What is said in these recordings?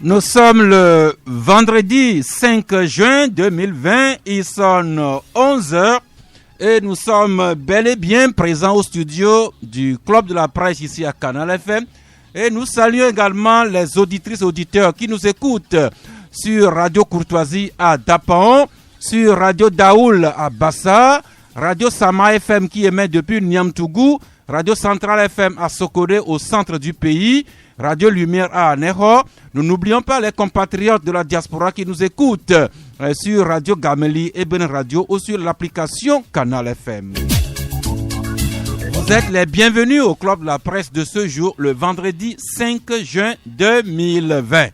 Nous sommes le vendredi 5 juin 2020, il sonne 11h et nous sommes bel et bien présents au studio du Club de la Presse ici à Canal FM. Et nous saluons également les auditrices et auditeurs qui nous écoutent sur Radio Courtoisie à Dapaon, sur Radio Daoul à Bassa, Radio Sama FM qui émet depuis Niamtougou, Radio Centrale FM à Sokodé au centre du pays, Radio Lumière à Aneho. Nous n'oublions pas les compatriotes de la diaspora qui nous écoutent sur Radio Gameli et Ben Radio ou sur l'application Canal FM. Vous êtes les bienvenus au Club de la Presse de ce jour, le vendredi 5 juin 2020.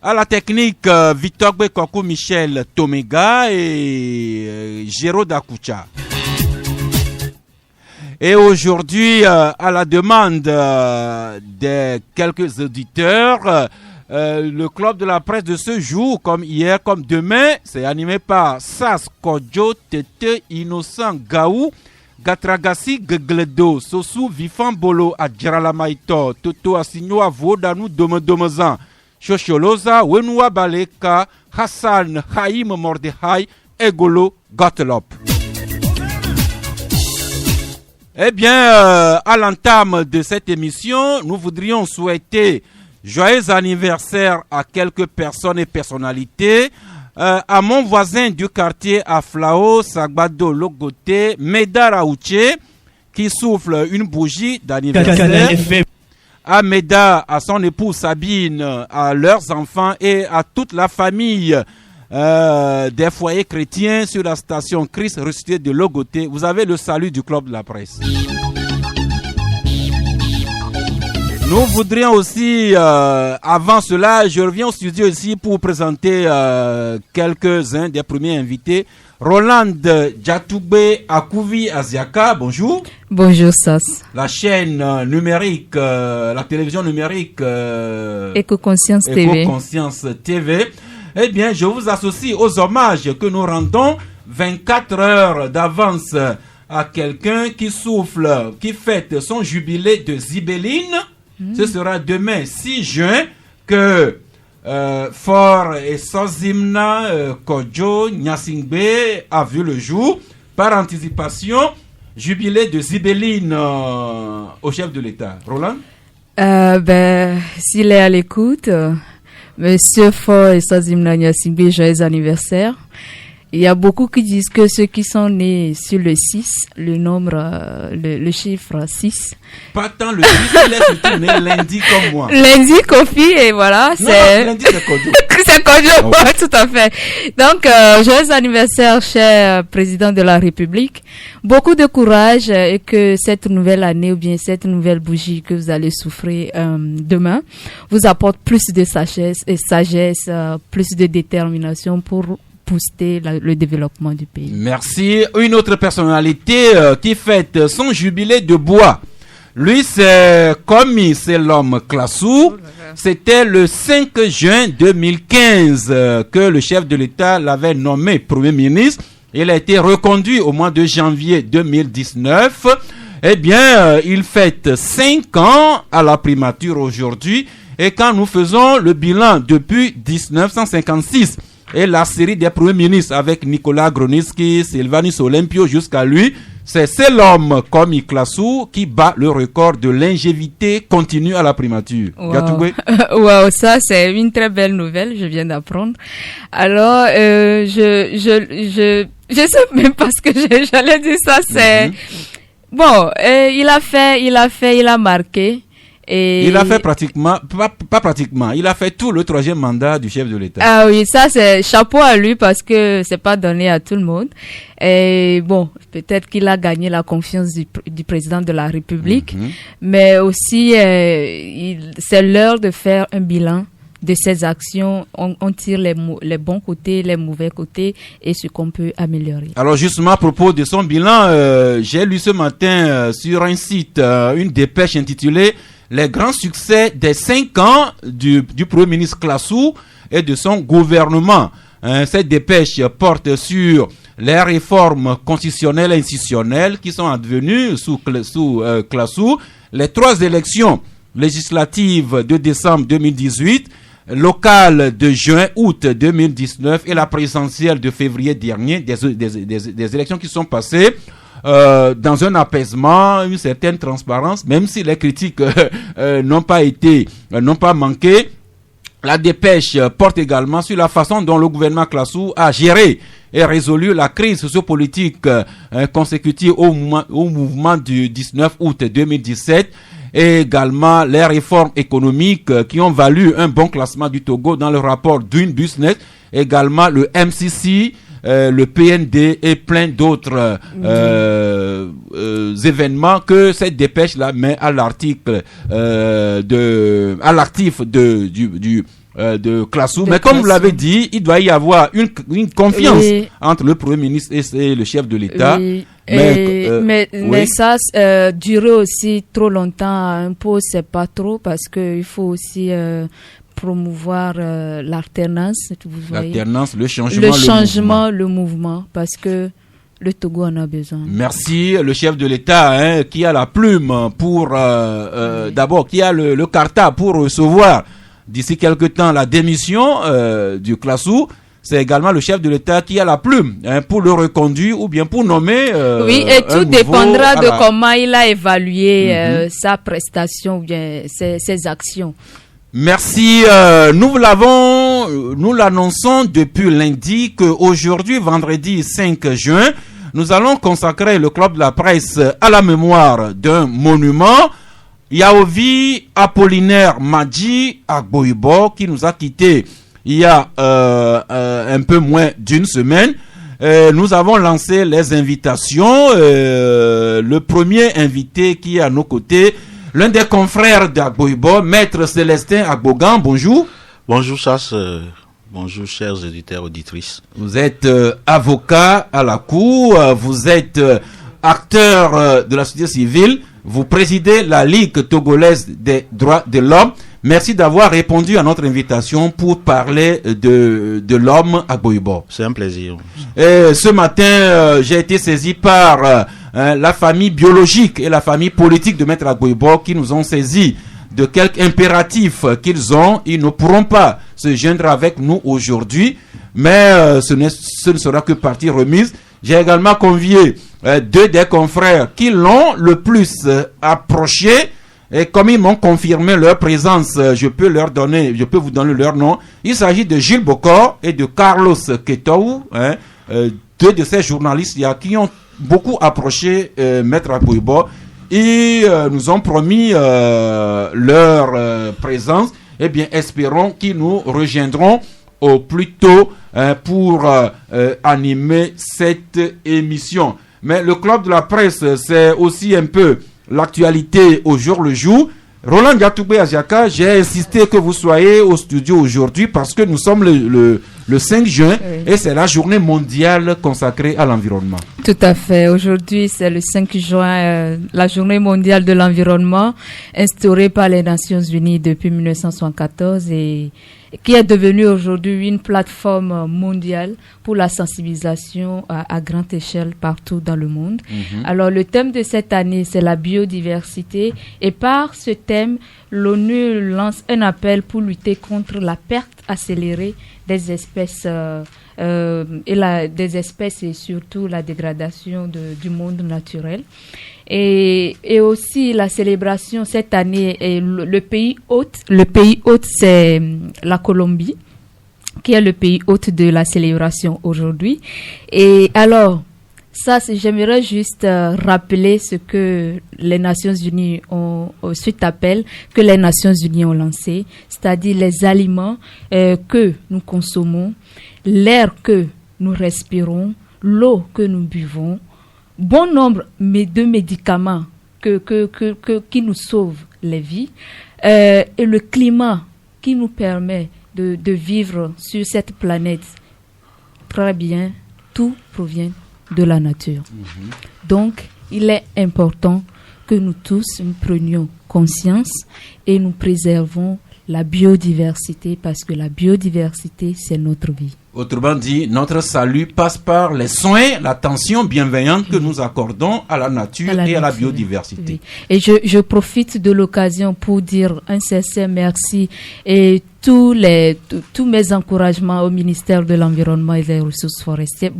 À la technique, Victor Bekokou, Michel Tomega et Géraud Dakoucha. Et aujourd'hui, à la demande de quelques auditeurs, le Club de la Presse de ce jour, comme hier, comme demain, c'est animé par Sas Kodjo, Tete, Innocent Gaou, Gatragasi, Gegledo, Sosu, Vifan Bolo, Adjaralamaito, Toto Asigno, Avodanou, Domozan, Shosholoza, Wenua Baleka, Hassan, Haïm Mordehai, Egolo, Gottlob. Eh bien, à l'entame de cette émission, nous voudrions souhaiter joyeux anniversaire à quelques personnes et personnalités. À mon voisin du quartier à Flao, Sagbado Logoté, Meda Raouché, qui souffle une bougie d'anniversaire. À Meda, à son épouse Sabine, à leurs enfants et à toute la famille des foyers chrétiens sur la station Christ ressuscité de Logoté. Vous avez le salut du Club de la Presse. Nous voudrions aussi, avant cela, je reviens au studio ici pour vous présenter quelques-uns des premiers invités. Roland Djatoubé Akouvi Aziaka, bonjour. Bonjour Sas. La chaîne numérique, la télévision numérique Éco-Conscience TV. Éco-Conscience TV. Eh bien, je vous associe aux hommages que nous rendons 24 heures d'avance à quelqu'un qui souffle, qui fête son jubilé de Zibéline. Ce sera demain 6 juin que Fort et Sozimna Kodjo Nyasingbe a vu le jour. Par anticipation, jubilé de Zibéline au chef de l'État. Roland? S'il est à l'écoute, Monsieur Fort et Sozimna Nyasingbe, joyeux anniversaire. Il y a beaucoup qui disent que ceux qui sont nés sur le 6, le nombre, le chiffre 6. Pas tant le 6, il est surtout né lundi comme moi. Lundi, Kofi, et voilà. Lundi, c'est Kodjo. C'est Kodjo, okay. Tout à fait. Donc, joyeux anniversaire, cher président de la République. Beaucoup de courage et que cette nouvelle année ou bien cette nouvelle bougie que vous allez souffrir demain vous apporte plus de sagesse, plus de détermination pour booster le développement du pays. Merci. Une autre personnalité qui fête son jubilé de bois. Lui, c'est Komi, c'est l'homme Klassou. C'était le 5 juin 2015 que le chef de l'État l'avait nommé Premier ministre. Il a été reconduit au mois de janvier 2019. Eh bien, il fête 5 ans à la primature aujourd'hui. Et quand nous faisons le bilan depuis 1956, et la série des premiers ministres avec Nicolas Gronitzky, Sylvanus Olympio jusqu'à lui, c'est l'homme comme Klassou qui bat le record de longévité continue à la primature. Wow, ça c'est une très belle nouvelle, je viens d'apprendre. Alors, je sais même pas ce que j'allais dire, ça c'est... Bon, il a marqué. Et il a fait pratiquement, pas pratiquement, il a fait tout le 3e mandat du chef de l'État. Ah oui, ça c'est chapeau à lui parce que c'est pas donné à tout le monde. Et bon, peut-être qu'il a gagné la confiance du président de la République, mais aussi c'est l'heure de faire un bilan de ses actions. On tire les bons côtés, les mauvais côtés et ce qu'on peut améliorer. Alors justement à propos de son bilan, j'ai lu ce matin sur un site une dépêche intitulée les grands succès des 5 ans du Premier ministre Klassou et de son gouvernement. Cette dépêche porte sur les réformes constitutionnelles et institutionnelles qui sont advenues sous Klassou, les 3 élections législatives de décembre 2018, locales de juin-août 2019 et la présidentielle de février dernier, des élections qui sont passées dans un apaisement, une certaine transparence, même si les critiques n'ont pas manqué. La dépêche porte également sur la façon dont le gouvernement Classou a géré et résolu la crise sociopolitique consécutive au mouvement du 19 août 2017 et également les réformes économiques qui ont valu un bon classement du Togo dans le rapport Doing Business, également le MCC, le PND et plein d'autres événements que cette dépêche-là met à l'article de Classou. Mais comme vous l'avez dit, il doit y avoir une confiance entre le Premier ministre et le chef de l'État. Oui. Mais ça, durer aussi trop longtemps à un poste, c'est pas trop parce que il faut aussi promouvoir l'alternance. L'alternance, le changement, le mouvement, parce que le Togo en a besoin. Merci, le chef de l'État qui a la plume pour d'abord qui a le cartable pour recevoir d'ici quelque temps la démission du Classou. C'est également le chef de l'État qui a la plume pour le reconduire ou bien pour nommer. Oui, et tout dépendra de comment il a évalué sa prestation ou bien ses actions. Merci. Nous l'annonçons depuis lundi qu'aujourd'hui, vendredi 5 juin, nous allons consacrer le Club de la Presse à la mémoire d'un monument. Yaovi Apollinaire Madji Agboibo, qui nous a quittés il y a un peu moins d'une semaine. Nous avons lancé les invitations. Le premier invité qui est à nos côtés, l'un des confrères d'Agboibo, Maître Célestin Agbogan, bonjour. Bonjour Chasse, bonjour chers auditeurs, auditrices. Vous êtes avocat à la cour, vous êtes acteur de la société civile, vous présidez la Ligue togolaise des droits de l'homme. Merci d'avoir répondu à notre invitation pour parler de l'homme Agboibo. C'est un plaisir. Ce matin, j'ai été saisi par la famille biologique et la famille politique de Maître Agboibo qui nous ont saisi de quelques impératifs qu'ils ont. Ils ne pourront pas se joindre avec nous aujourd'hui, mais ce ne sera que partie remise. J'ai également convié deux des confrères qui l'ont le plus approché. Et comme ils m'ont confirmé leur présence, je peux vous donner leur nom. Il s'agit de Gilles Bokor et de Carlos Ketou, deux de ces journalistes qui ont beaucoup approché Maître Agboibo. Ils nous ont promis leur présence. Eh bien, espérons qu'ils nous rejoindront au plus tôt pour animer cette émission. Mais le Club de la Presse, c'est aussi un peu l'actualité au jour le jour. Roland Diatoubé Aziaka, j'ai insisté que vous soyez au studio aujourd'hui parce que nous sommes le 5 juin et c'est la journée mondiale consacrée à l'environnement. Tout à fait. Aujourd'hui, c'est le 5 juin, la journée mondiale de l'environnement instaurée par les Nations Unies depuis 1974 et qui est devenue aujourd'hui une plateforme mondiale pour la sensibilisation à grande échelle partout dans le monde. Alors, le thème de cette année, c'est la biodiversité. Et par ce thème, l'ONU lance un appel pour lutter contre la perte accélérée des espèces des espèces et surtout la dégradation du monde naturel. Et aussi la célébration cette année, et le pays hôte, c'est la Colombie, qui est le pays hôte de la célébration aujourd'hui. Et alors, j'aimerais juste rappeler ce que les Nations Unies suite appel que les Nations Unies ont lancé, c'est-à-dire les aliments que nous consommons, l'air que nous respirons, l'eau que nous buvons, bon nombre de médicaments qui nous sauvent les vies, et le climat qui nous permet de vivre sur cette planète très bien, tout provient de la nature. Donc, il est important que nous tous nous prenions conscience et nous préservons la biodiversité parce que la biodiversité, c'est notre vie. Autrement dit, notre salut passe par les soins, l'attention bienveillante que nous accordons à la nature et à la biodiversité. Oui. Et je profite de l'occasion pour dire un sincère merci et tous mes encouragements au ministère de l'Environnement et des Ressources forestières,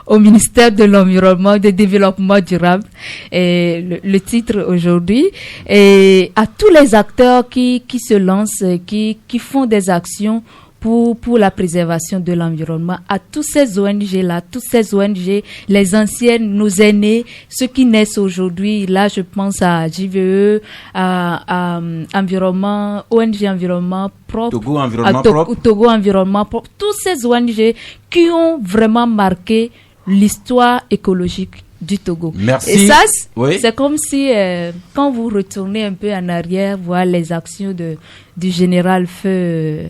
au ministère de l'Environnement et du Développement durable, et le titre aujourd'hui, et à tous les acteurs qui se lancent, qui font des actions pour la préservation de l'environnement, à tous ces ONG-là, toutes ces ONG, les anciennes, nos aînés, ceux qui naissent aujourd'hui. Là, je pense à JVE, à Environnement, ONG Environnement Propre, Togo Environnement Propre. Togo Environnement Propre, tous ces ONG qui ont vraiment marqué l'histoire écologique du Togo. Merci. Et ça, c'est comme si, quand vous retournez un peu en arrière, voir les actions du général Feu,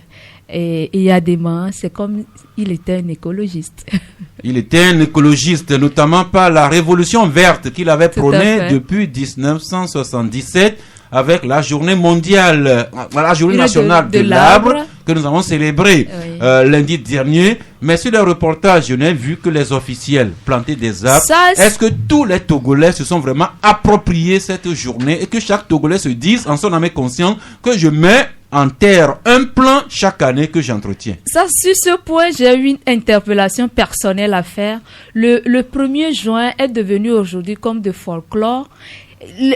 et Yadema, c'est comme il était un écologiste. Il était un écologiste, notamment par la révolution verte qu'il avait prônée depuis 1977 avec la journée mondiale, la journée nationale de l'arbre que nous avons célébrée lundi dernier. Mais sur les reportages, je n'ai vu que les officiels planter des arbres. Est-ce que tous les Togolais se sont vraiment appropriés cette journée et que chaque Togolais se dise en son âme et conscience que je mets en terre un plan chaque année que j'entretiens? Ça, sur ce point, j'ai eu une interpellation personnelle à faire. Le 1er juin est devenu aujourd'hui comme de folklore.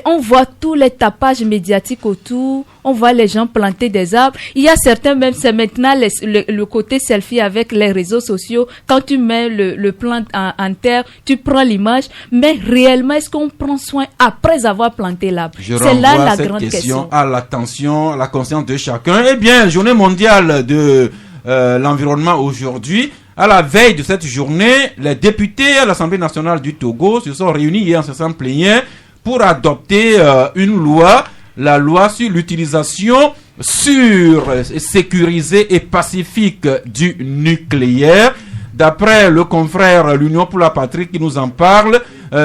On voit tous les tapages médiatiques autour, on voit les gens planter des arbres. Il y a certains même, c'est maintenant le côté selfie avec les réseaux sociaux. Quand tu mets le plant en terre, tu prends l'image, mais réellement, est-ce qu'on prend soin après avoir planté l'arbre? C'est là la grande question. À l'attention, à la conscience de chacun. Eh bien, journée mondiale de l'environnement aujourd'hui. À la veille de cette journée, les députés à l'Assemblée nationale du Togo se sont réunis hier en session plénière pour adopter une loi, la loi sur l'utilisation sûre, sécurisée et pacifique du nucléaire. D'après le confrère l'Union pour la Patrie qui nous en parle,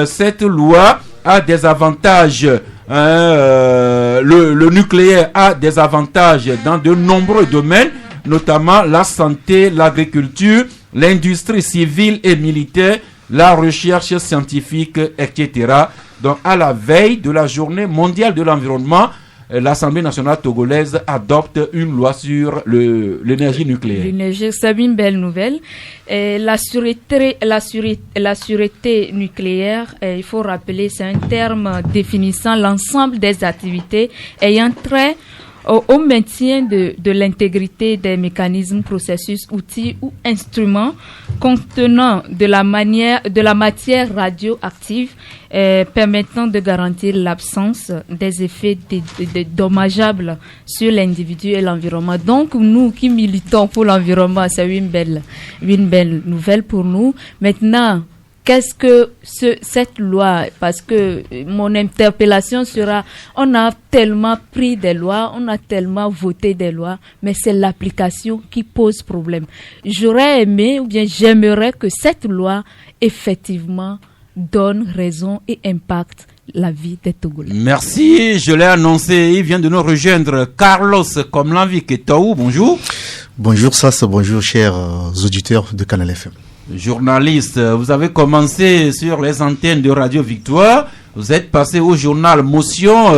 cette loi a des avantages. Le nucléaire a des avantages dans de nombreux domaines, notamment la santé, l'agriculture, l'industrie civile et militaire, la recherche scientifique, etc. Donc, à la veille de la journée mondiale de l'environnement, l'Assemblée nationale togolaise adopte une loi sur l'énergie nucléaire. L'énergie, c'est une belle nouvelle. Et la sûreté nucléaire, il faut rappeler, c'est un terme définissant l'ensemble des activités ayant trait au maintien de l'intégrité des mécanismes, processus, outils ou instruments contenant de la matière radioactive permettant de garantir l'absence des effets dommageables sur l'individu et l'environnement. Donc, nous qui militons pour l'environnement, c'est une belle nouvelle pour nous. Maintenant, qu'est-ce que cette loi? Parce que mon interpellation sera, on a tellement pris des lois, on a tellement voté des lois, mais c'est l'application qui pose problème. J'aurais aimé ou bien j'aimerais que cette loi, effectivement, donne raison et impacte la vie des Togolais. Merci, je l'ai annoncé, il vient de nous rejoindre Carlos Komlanvi Ketaou, bonjour. Bonjour Sass, bonjour chers auditeurs de Canal FM. Journaliste, vous avez commencé sur les antennes de Radio Victoire, vous êtes passé au journal Motion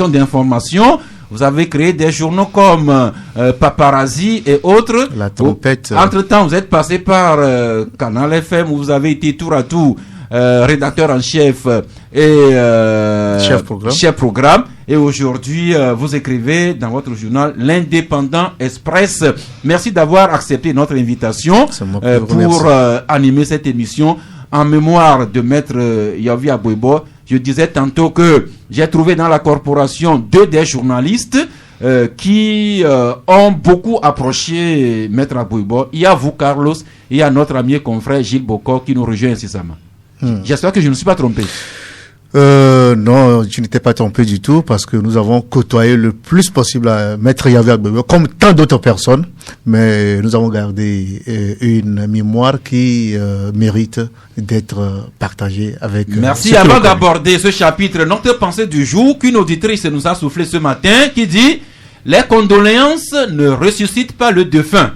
d'information, vous avez créé des journaux comme Paparazzi et autres. La Trompette. Entre-temps, vous êtes passé par Canal FM où vous avez été tour à tour rédacteur en chef et chef programme. Et aujourd'hui, vous écrivez dans votre journal L'Indépendant Express. Merci d'avoir accepté notre invitation pour animer cette émission en mémoire de Maître Yavi Aboibo. Je disais tantôt que j'ai trouvé dans la corporation 2 des journalistes qui ont beaucoup approché Maître Aboibo. Il y a vous, Carlos, et il y a notre ami et confrère Gilles Boko qui nous rejoint incessamment. J'espère que je ne me suis pas trompé. Non, tu n'étais pas trompé du tout parce que nous avons côtoyé le plus possible à Maître Yavi Aboibo, comme tant d'autres personnes, mais nous avons gardé une mémoire qui mérite d'être partagée avec. Merci. Avant d'aborder ce chapitre, notre pensée du jour qu'une auditrice nous a soufflé ce matin qui dit: les condoléances ne ressuscitent pas le défunt,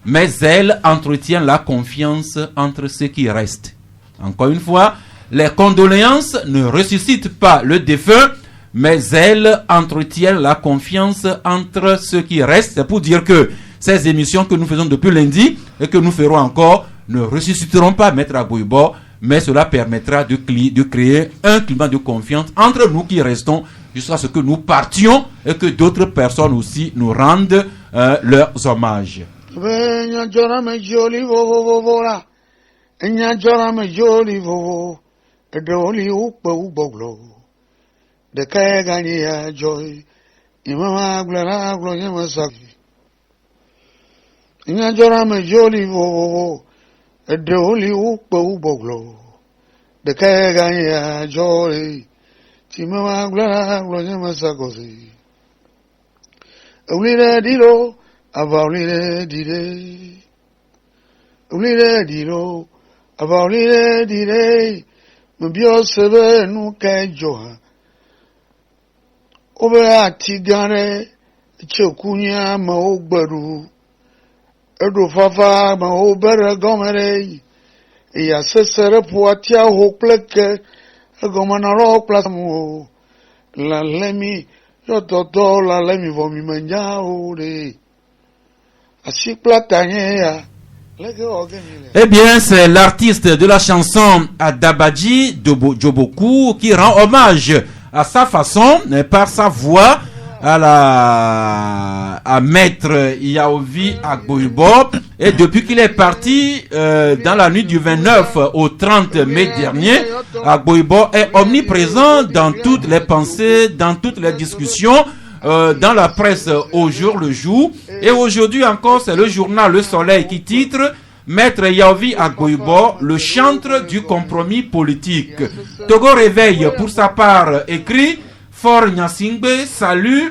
mais elle entretient la confiance entre ceux qui restent. Encore une fois, les condoléances ne ressuscitent pas le défunt, mais elles entretiennent la confiance entre ceux qui restent. C'est pour dire que ces émissions que nous faisons depuis lundi et que nous ferons encore ne ressusciteront pas Maître Agboibo, mais cela permettra de créer un climat de confiance entre nous qui restons jusqu'à ce que nous partions et que d'autres personnes aussi nous rendent leurs hommages. De kaya gani ya joy imama glara glo nyama saki nya jora me joli wo de oli upo boglo de kaya gani ya joy imama glara glo nyama sakosi ulire dilo abaulire dire ulire dilo abaulire dire mbio sebe nu kejo obe atigare chekunya ma ogberu edo fafa ma obere gomere ya sesere puatia hopleke gomana ro plasmo la lemi yo toto la lemi vomi manja ore asi platanye ya. Eh bien, c'est l'artiste de la chanson Adabadji Djoboku qui rend hommage à sa façon, par sa voix, à Maître Yaovi Agboibo. Et depuis qu'il est parti dans la nuit du 29 au 30 mai dernier, Agboibo est omniprésent dans toutes les pensées, dans toutes les discussions, dans la presse au jour le jour. Et aujourd'hui encore, c'est le journal Le Soleil qui titre Maître Yaovi Agboibo, le chantre du compromis politique. Togo Réveil, pour sa part, écrit Fort Nyasingbe salue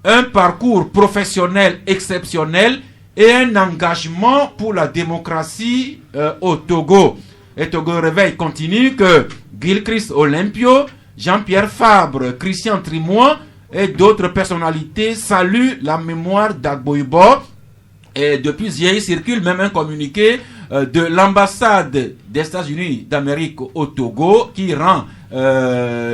un parcours professionnel exceptionnel et un engagement pour la démocratie au Togo. Et Togo Réveil continue que Gilchrist Olympio, Jean-Pierre Fabre, Christian Trimois et d'autres personnalités saluent la mémoire d'Agboibo. Et depuis hier, il circule même un communiqué de l'ambassade des États-Unis d'Amérique au Togo qui rend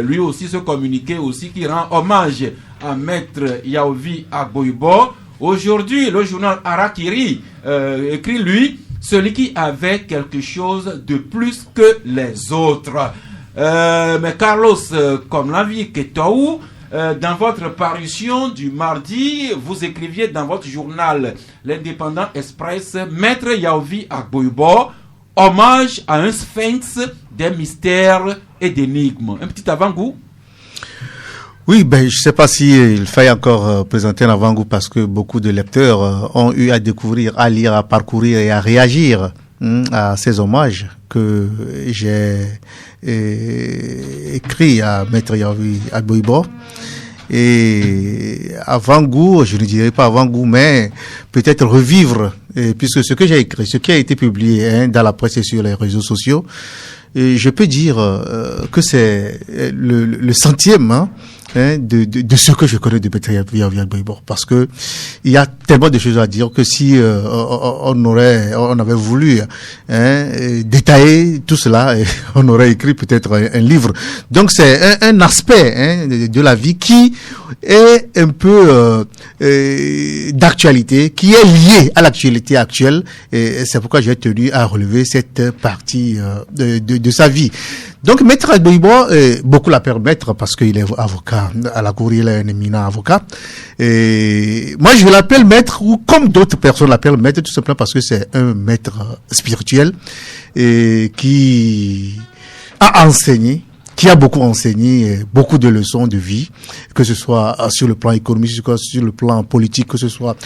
lui aussi ce communiqué aussi qui rend hommage à Maître Yaovi Agboibo. Aujourd'hui, le journal Harakiri écrit lui celui qui avait quelque chose de plus que les autres. Mais Carlos, comme la vie que Taou, dans votre parution du mardi, vous écriviez dans votre journal L'Indépendant Express, Maître Yaovi Agboibo, hommage à un sphinx des mystères et d'énigmes. Un petit avant-goût? Oui, je ne sais pas si il faille encore présenter un avant-goût parce que beaucoup de lecteurs ont eu à découvrir, à lire, à parcourir et à réagir à ces hommages que j'ai écrit à Maître Yaovi Agboibo. Et avant-goût, je ne dirais pas avant-goût, mais peut-être revivre, puisque ce que j'ai écrit, ce qui a été publié dans la presse et sur les réseaux sociaux, je peux dire que c'est le centième de ce que je connais de Maître Yaovi Agboibo, parce que il y a tellement de choses à dire que si on avait voulu détailler tout cela, on aurait écrit peut-être un livre. Donc c'est un aspect de la vie qui est un peu d'actualité, qui est lié à l'actualité actuelle, et c'est pourquoi j'ai tenu à relever cette partie de sa vie. Donc Maître Agboibo, beaucoup l'appellent maître parce qu'il est avocat à la cour, il est un éminent avocat. Et moi je l'appelle maître, ou comme d'autres personnes l'appellent maître, tout simplement parce que c'est un maître spirituel et qui a enseigné, qui a beaucoup enseigné, beaucoup de leçons de vie, que ce soit sur le plan économique, que ce soit sur le plan politique, que ce soit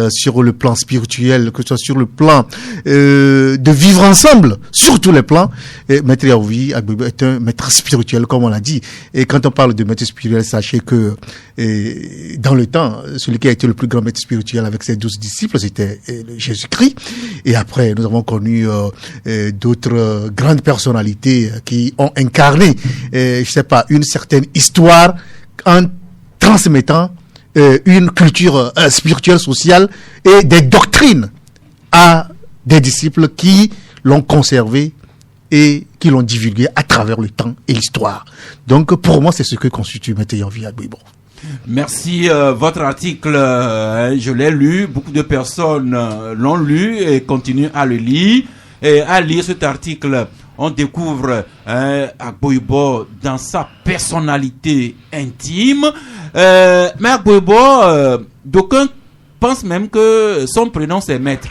sur le plan spirituel, que ce soit sur le plan de vivre ensemble, sur tous les plans. Et Maître Yaovi Agboibo est un maître spirituel, comme on l'a dit. Et quand on parle de maître spirituel, sachez que dans le temps, celui qui a été le plus grand maître spirituel avec ses 12 disciples, c'était Jésus-Christ. Et après, nous avons connu d'autres grandes personnalités qui ont incarné je sais pas, une certaine histoire en transmettant une culture spirituelle, sociale et des doctrines à des disciples qui l'ont conservé et qui l'ont divulgué à travers le temps et l'histoire. Donc, pour moi, c'est ce que constitue Maître Yanvier Agboibo. Merci. Votre article, je l'ai lu. Beaucoup de personnes l'ont lu et continuent à le lire. Et à lire cet article, on découvre Agboibo dans sa personnalité intime. Mais Agboibo, d'aucuns pensent même que son prénom c'est Maître.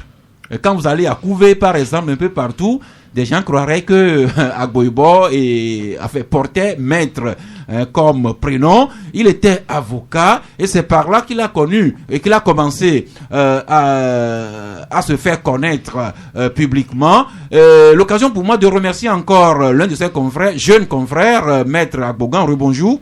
Quand vous allez à Couvé, par exemple, un peu partout, des gens croiraient que Agboibo portait Maître comme prénom. Il était avocat et c'est par là qu'il a connu et qu'il a commencé à se faire connaître publiquement. L'occasion pour moi de remercier encore l'un de ses confrères, jeunes confrères, Maître Agbogan. Rebonjour.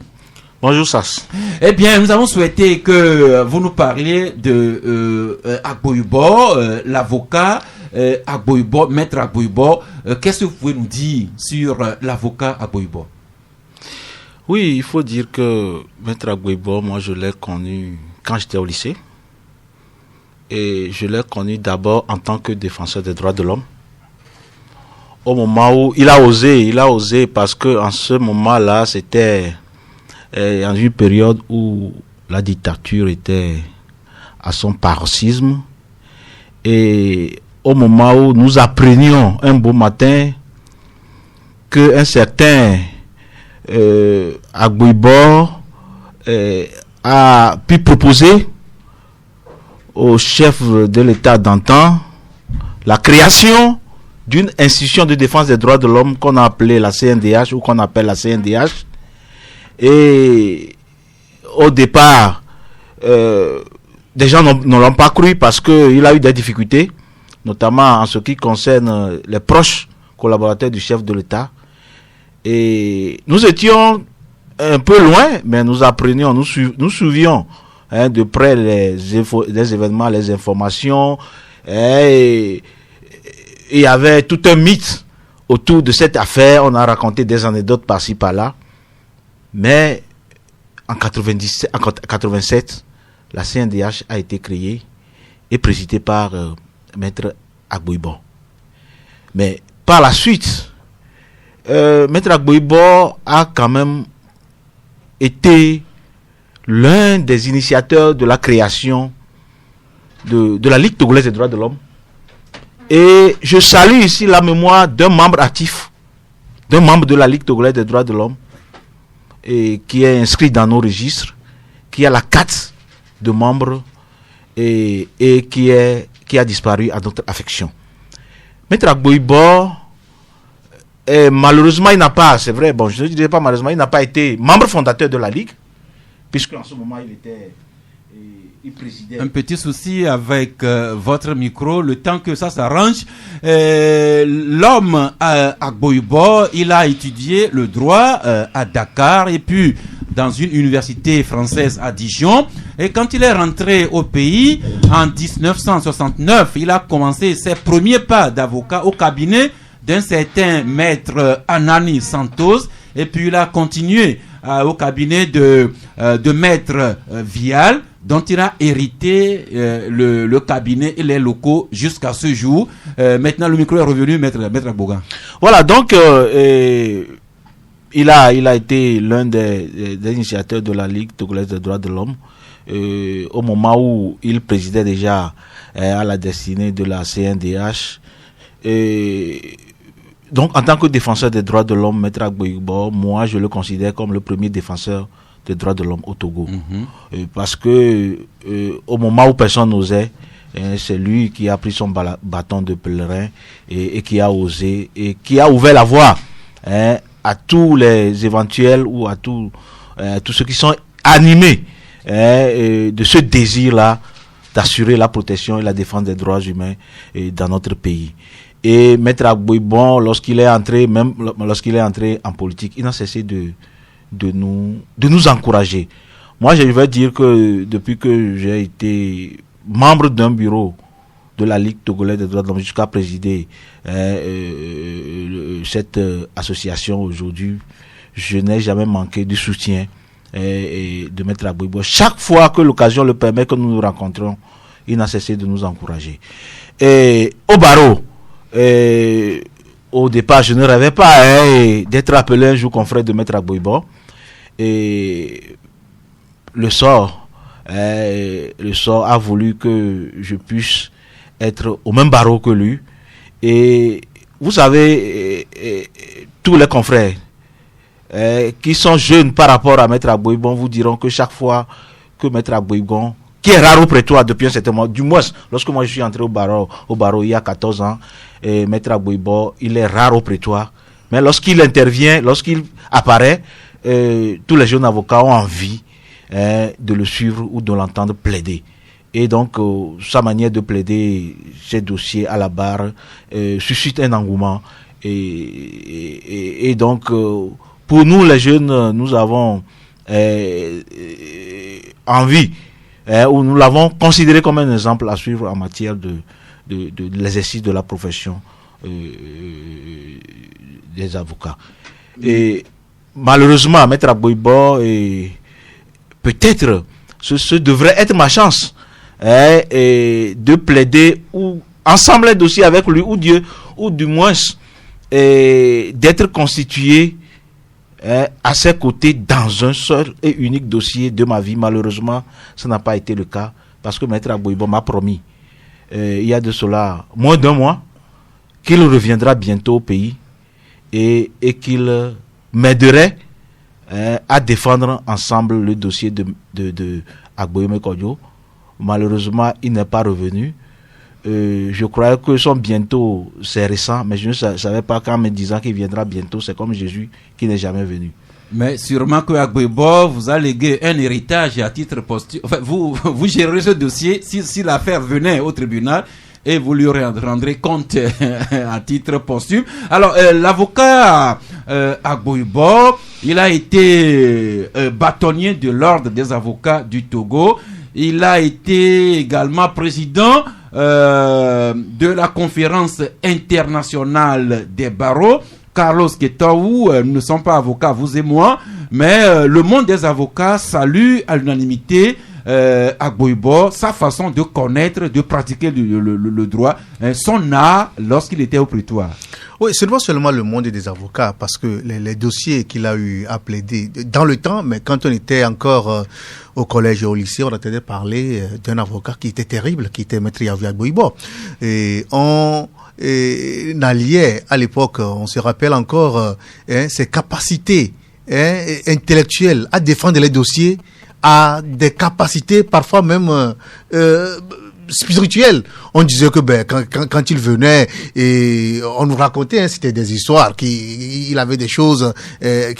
Bonjour Sas. Eh bien, nous avons souhaité que vous nous parliez de Agboibo, l'avocat Agboibo, Maître Agboibo. Qu'est-ce que vous pouvez nous dire sur l'avocat Agboibo? Oui, il faut dire que Maître Agboibo, moi je l'ai connu quand j'étais au lycée. Et je l'ai connu d'abord en tant que défenseur des droits de l'homme. Au moment où il a osé parce que en ce moment-là, c'était en une période où la dictature était à son paroxysme. Et au moment où nous apprenions un beau matin qu'un certain Agboibo a pu proposer au chef de l'État d'antan la création d'une institution de défense des droits de l'homme qu'on a appelée la CNDH ou qu'on appelle la CNDH. Et au départ, des gens ne l'ont pas cru parce qu'il a eu des difficultés, notamment en ce qui concerne les proches collaborateurs du chef de l'État. Et nous étions un peu loin, mais nous apprenions, nous suivions de près les événements, les informations. Et il y avait tout un mythe autour de cette affaire. On a raconté des anecdotes par-ci, par-là. Mais en 87, la CNDH a été créée et présidée par Maître Agboibo. Mais par la suite, Maître Agboibo a quand même été l'un des initiateurs de la création de la Ligue togolaise des droits de l'homme. Et je salue ici la mémoire d'un membre actif, d'un membre de la Ligue togolaise des droits de l'homme, et qui est inscrit dans nos registres, qui a la carte de membre et qui a disparu à notre affection. Maître Agboibo, malheureusement, il n'a pas, c'est vrai, bon, je ne dirais pas malheureusement, il n'a pas été membre fondateur de la Ligue, puisque en ce moment, il présidait. Un petit souci avec votre micro, le temps que ça s'arrange. L'homme Agboibo, il a étudié le droit à Dakar et puis dans une université française à Dijon. Et quand il est rentré au pays en 1969, il a commencé ses premiers pas d'avocat au cabinet d'un certain maître Anani Santos. Et puis il a continué au cabinet de maître Vial, dont il a hérité le cabinet et les locaux jusqu'à ce jour. Maintenant, le micro est revenu, maître Agbogan. Voilà, donc il a été l'un des initiateurs de la Ligue togolaise des droits de l'homme au moment où il présidait déjà à la destinée de la CNDH. Donc, en tant que défenseur des droits de l'homme, Maître Agboibo, moi, je le considère comme le premier défenseur des droits de l'homme au Togo. Parce que au moment où personne n'osait, c'est lui qui a pris son bâton de pèlerin et qui a osé et qui a ouvert la voie à tous les éventuels ou à tous ceux qui sont animés de ce désir-là d'assurer la protection et la défense des droits humains dans notre pays. Et Maître Agboibo, lorsqu'il est entré en politique, il n'a cessé de nous encourager. Moi, je vais dire que depuis que j'ai été membre d'un bureau de la Ligue togolaise des droits de l'homme jusqu'à présider cette association aujourd'hui, je n'ai jamais manqué du soutien de Maître Agboibo. Chaque fois que l'occasion le permet, que nous nous rencontrons, il n'a cessé de nous encourager. Et au barreau, au départ, je ne rêvais pas d'être appelé un jour confrère de Maître Agboibo. Et le sort a voulu que je puisse être au même barreau que lui. Et vous savez, tous les confrères qui sont jeunes par rapport à Maître Agboibo vous diront que chaque fois que Maître Agboibo, qui est rare au prétoire depuis un certain moment, du moins lorsque moi je suis entré au barreau il y a 14 ans, Maître Agboibo, il est rare au prétoire, mais lorsqu'il intervient, lorsqu'il apparaît, tous les jeunes avocats ont envie de le suivre ou de l'entendre plaider. Et donc, sa manière de plaider ses dossiers à la barre suscite un engouement. Et donc, pour nous, les jeunes, nous avons envie, ou nous l'avons considéré comme un exemple à suivre en matière de l'exercice de la profession des avocats. Et malheureusement, Maître Agboibo, peut-être, ce devrait être ma chance de plaider ou ensemble un dossier avec lui, ou du moins d'être constitué à ses côtés dans un seul et unique dossier de ma vie. Malheureusement, ça n'a pas été le cas parce que Maître Agboibo m'a promis il y a de cela moins d'un mois qu'il reviendra bientôt au pays et qu'il m'aiderait à défendre ensemble le dossier de Agboibo Kodjo. Malheureusement, il n'est pas revenu. Je croyais que son bientôt, c'est récent, mais je ne savais pas qu'en me disant qu'il viendra bientôt, c'est comme Jésus qui n'est jamais venu. Mais sûrement que Agboibo vous a légué un héritage à titre posthume. Enfin, vous gérez ce dossier si l'affaire venait au tribunal et vous lui rendrez compte à titre posthume. Alors, l'avocat Agboibo, il a été bâtonnier de l'ordre des avocats du Togo. Il a été également président de la conférence internationale des barreaux. Carlos Ketaou, nous ne sommes pas avocats, vous et moi, mais le monde des avocats salue à l'unanimité Agboibo, sa façon de connaître, de pratiquer le droit, son art lorsqu'il était au prétoire. Oui, ce n'est pas seulement le monde des avocats, parce que les dossiers qu'il a eu à plaider dans le temps, mais quand on était encore au collège et au lycée, on entendait parler d'un avocat qui était terrible, qui était Maître Yahya Agboibo. Et on alliait à l'époque, on se rappelle encore, ses capacités intellectuelles à défendre les dossiers, à des capacités parfois même spirituelles. On disait que quand il venait et on nous racontait, c'était des histoires il avait des choses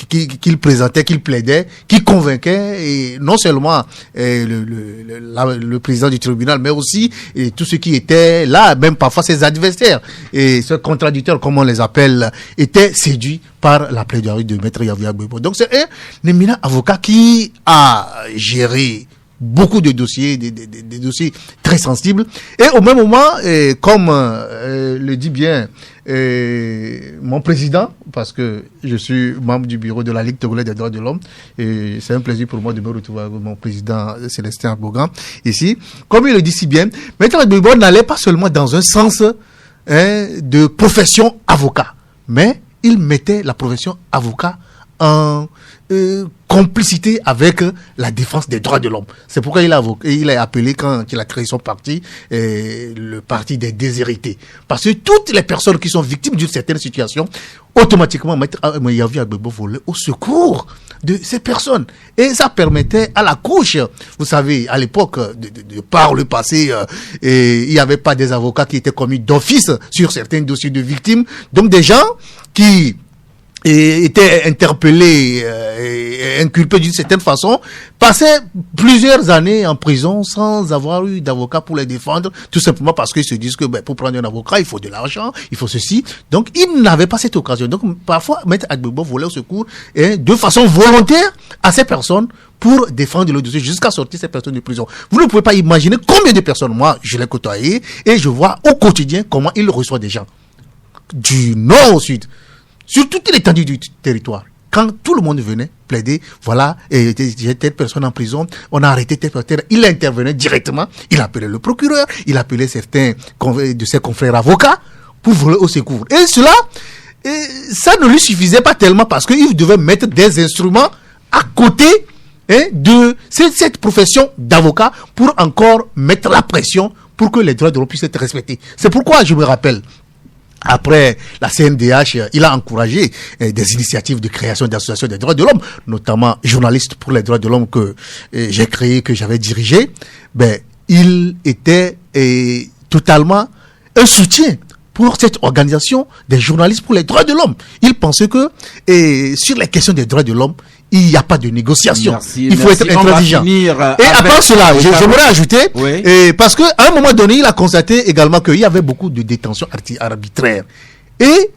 qu'il présentait, qu'il plaidait, qu'il convainquait, et non seulement le président du tribunal, mais aussi tous ceux qui étaient là, même parfois ses adversaires et ce contradicteur, comme on les appelle, étaient séduits par la plaidoirie de Maître Yahya Agboibo. Donc c'est un éminent avocat qui a géré beaucoup de dossiers, des dossiers très sensibles. Et au même moment, comme le dit bien mon président, parce que je suis membre du bureau de la Ligue togolaise des droits de l'homme, et c'est un plaisir pour moi de me retrouver avec mon président Célestin Abogan ici. Comme il le dit si bien, Maître Agboibo n'allait pas seulement dans un sens de profession avocat, mais il mettait la profession avocat en complicité avec la défense des droits de l'homme. C'est pourquoi il a appelé, quand il a créé son parti, le parti des déshérités. Parce que toutes les personnes qui sont victimes d'une certaine situation, automatiquement, Maître Yahya Agboibo volait au secours de ces personnes. Et ça permettait à la couche, vous savez, à l'époque, de par le passé, il n'y avait pas des avocats qui étaient commis d'office sur certains dossiers de victimes. Donc des gens qui étaient interpellés et inculpés d'une certaine façon, passaient plusieurs années en prison sans avoir eu d'avocat pour les défendre, tout simplement parce qu'ils se disent que pour prendre un avocat, il faut de l'argent, il faut ceci. Donc, ils n'avaient pas cette occasion. Donc, parfois, Maître Agboibo volait au secours de façon volontaire à ces personnes pour défendre le dossier jusqu'à sortir ces personnes de prison. Vous ne pouvez pas imaginer combien de personnes, moi, je l'ai côtoyé et je vois au quotidien comment il reçoit des gens du nord au sud, sur toute l'étendue du territoire. quand tout le monde venait plaider, voilà, et j'ai telle personne en prison, on a arrêté telle personne, il intervenait directement, il appelait le procureur, il appelait certains de ses confrères avocats pour voler au secours. Et cela, ça ne lui suffisait pas tellement parce qu'il devait mettre des instruments à côté de cette profession d'avocat pour encore mettre la pression pour que les droits de l'homme puissent être respectés. C'est pourquoi je me rappelle, après la CNDH, il a encouragé des initiatives de création d'associations des droits de l'homme, notamment journalistes pour les droits de l'homme que j'ai créé, que j'avais dirigé. Il était totalement un soutien pour cette organisation des journalistes pour les droits de l'homme. Il pensait que sur les questions des droits de l'homme, il n'y a pas de négociation. Il faut être intransigeant. Et à part cela, j'aimerais ajouter, parce qu'à un moment donné, il a constaté également qu'il y avait beaucoup de détentions arbitraires. Et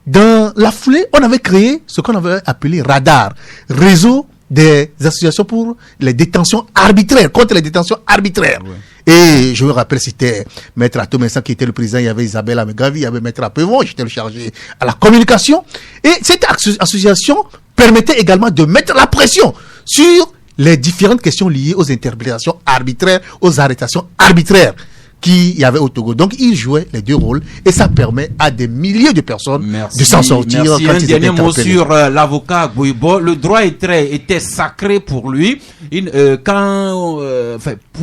dans la foulée, on avait créé ce qu'on avait appelé Radar, réseau des associations pour les détentions arbitraires, contre les détentions arbitraires. Et je me rappelle, c'était Maître Atomensan qui était le président, il y avait Isabelle Amegavi, il y avait Maître Apevon, j'étais le chargé à la communication. Et cette association permettait également de mettre la pression sur les différentes questions liées aux interprétations arbitraires, aux arrestations arbitraires qu'il y avait au Togo. Donc, il jouait les deux rôles et ça permet à des milliers de personnes de s'en sortir. Merci. Un dernier mot sur l'avocat Gbouibo. Le droit était sacré pour lui. Pour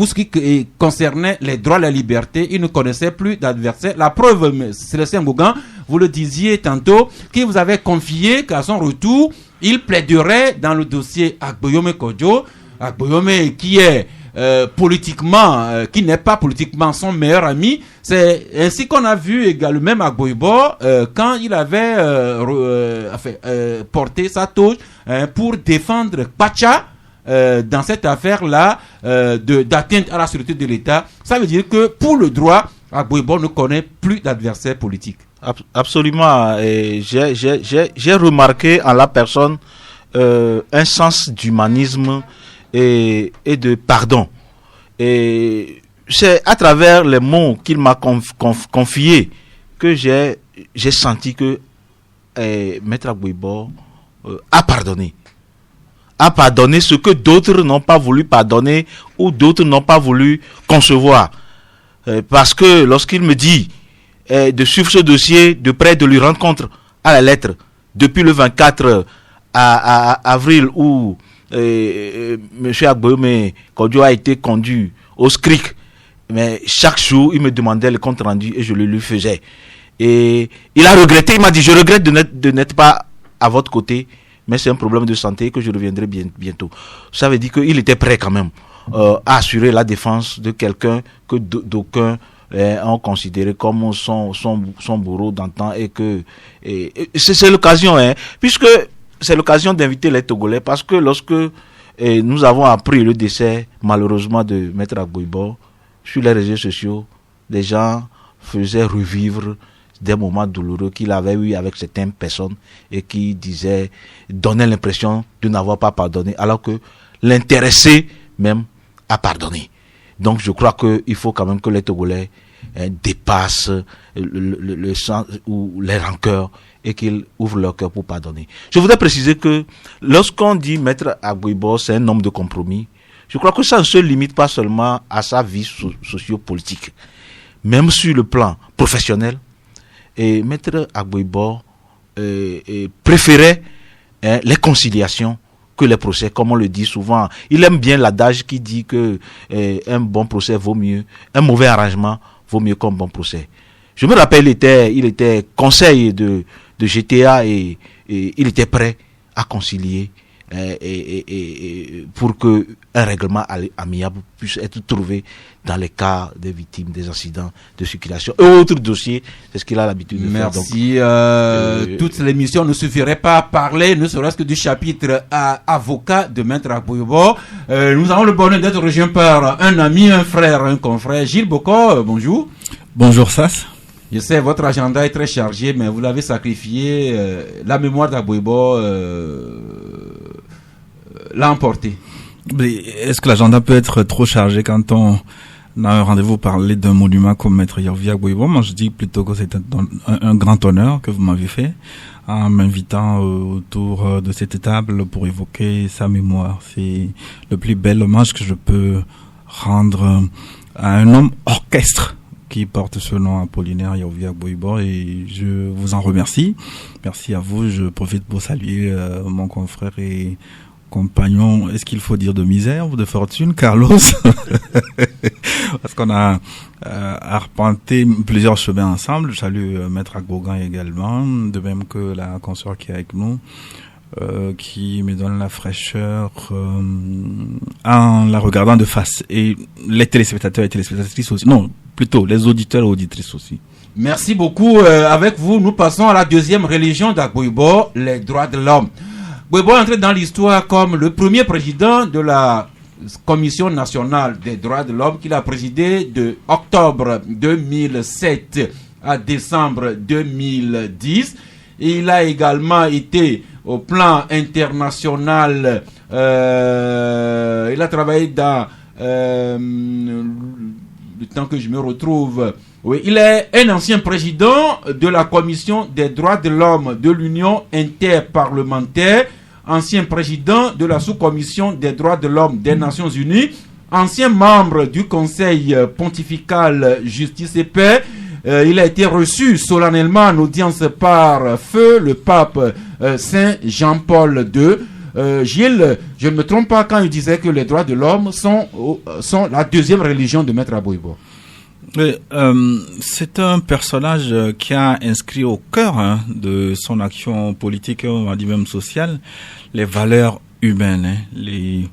ce qui concernait les droits et la liberté, il ne connaissait plus d'adversaire. La preuve, Célestin Gougan, vous le disiez tantôt, qui vous avait confié qu'à son retour, il plaiderait dans le dossier Agboyome Kodjo. Agboyome qui est politiquement, qui n'est pas politiquement son meilleur ami. C'est ainsi qu'on a vu également même Agboibo quand il avait porté sa touche pour défendre Pacha dans cette affaire-là d'atteinte à la sûreté de l'État. Ça veut dire que pour le droit, Agboibo ne connaît plus d'adversaire politique. Absolument. J'ai remarqué en la personne un sens d'humanisme et de pardon. Et c'est à travers les mots qu'il m'a confié que j'ai senti que Maître Agboibo a pardonné. A pardonné ce que d'autres n'ont pas voulu pardonner ou d'autres n'ont pas voulu concevoir. Parce que lorsqu'il me dit de suivre ce dossier de près, de lui rendre compte à la lettre, depuis le 24 avril où M. Agboyome Kodjo a été conduit au SCRIC, mais chaque jour il me demandait le compte rendu et je le lui faisais. Et il a regretté, il m'a dit: je regrette de n'être pas à votre côté, mais c'est un problème de santé que je reviendrai bientôt. Ça veut dire qu'il était prêt quand même à assurer la défense de quelqu'un que d'aucuns ont considéré comme son bourreau d'antan, et que c'est l'occasion, puisque c'est l'occasion d'inviter les Togolais, parce que lorsque nous avons appris le décès malheureusement de Maître Agboibo, sur les réseaux sociaux, des gens faisaient revivre des moments douloureux qu'il avait eu avec certaines personnes et qui donnaient l'impression de n'avoir pas pardonné, alors que l'intéressé même a pardonné. Donc je crois qu'il faut quand même que les Togolais dépassent le sens ou les rancœurs et qu'ils ouvrent leur cœur pour pardonner. Je voudrais préciser que lorsqu'on dit Maître Agboibo, c'est un homme de compromis, je crois que ça ne se limite pas seulement à sa vie socio-politique. Même sur le plan professionnel, et Maître Agboibo préférait les conciliations que les procès, comme on le dit souvent. Il aime bien l'adage qui dit que un bon procès vaut mieux, un mauvais arrangement vaut mieux qu'un bon procès. Je me rappelle, il était conseiller de GTA et il était prêt à concilier pour que un règlement amiable puisse être trouvé dans les cas des victimes des accidents de circulation et autres dossiers. C'est ce qu'il a l'habitude de faire. Merci. Toute l'émission ne suffirait pas à parler, ne serait-ce que du chapitre avocat de Maître Agboibo. Nous avons le bonheur d'être rejoints par un ami, un frère, un confrère. Gilles Boko, bonjour. Bonjour Sas. Je sais, votre agenda est très chargé, mais vous l'avez sacrifié. La mémoire d'Agboibo l'a emporté. Est-ce que l'agenda peut être trop chargé quand on a un rendez-vous parler d'un monument comme Maître Yovi Agboibo? Moi, je dis plutôt que c'est un grand honneur que vous m'avez fait. en m'invitant autour de cette table pour évoquer sa mémoire. C'est le plus bel hommage que je peux rendre à un homme orchestre qui porte ce nom, Apollinaire Yaovi Agboibo, et je vous en remercie. Merci à vous. Je profite pour saluer mon confrère et compagnon, est-ce qu'il faut dire de misère ou de fortune, Carlos? Parce qu'on a arpenté plusieurs chemins ensemble. Je salue Maître Agbogan également, de même que la consoeur qui est avec nous, qui me donne la fraîcheur en la regardant de face. Et les téléspectateurs et téléspectatrices aussi. Non, plutôt les auditeurs et auditrices aussi. Merci beaucoup. Avec vous, nous passons à la deuxième religion d'Agboibo, les droits de l'homme. Agboibo est entré dans l'histoire comme le premier président de la Commission nationale des droits de l'homme qu'il a présidé de octobre 2007 à décembre 2010. Il a également été au plan international, il a travaillé dans le temps que je me retrouve. Oui, il est un ancien président de la Commission des droits de l'homme de l'Union interparlementaire, ancien président de la sous-commission des droits de l'homme des Nations Unies, ancien membre du Conseil pontifical Justice et Paix. Il a été reçu solennellement en audience par feu le pape Saint Jean-Paul II. Gilles, je ne me trompe pas quand il disait que les droits de l'homme sont la deuxième religion de Maître Agboibo. C'est un personnage qui a inscrit au cœur de son action politique et on va dire même sociale les valeurs humaines, les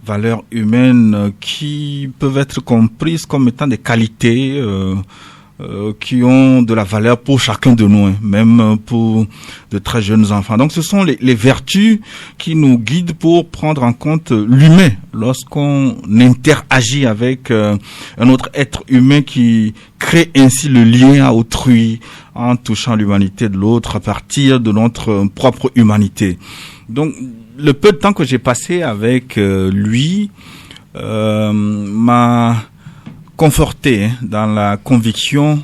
valeurs humaines qui peuvent être comprises comme étant des qualités qui ont de la valeur pour chacun de nous, même pour de très jeunes enfants. Donc ce sont les vertus qui nous guident pour prendre en compte l'humain lorsqu'on interagit avec un autre être humain, qui crée ainsi le lien à autrui en touchant l'humanité de l'autre à partir de notre propre humanité. Donc le peu de temps que j'ai passé avec lui m'a conforté dans la conviction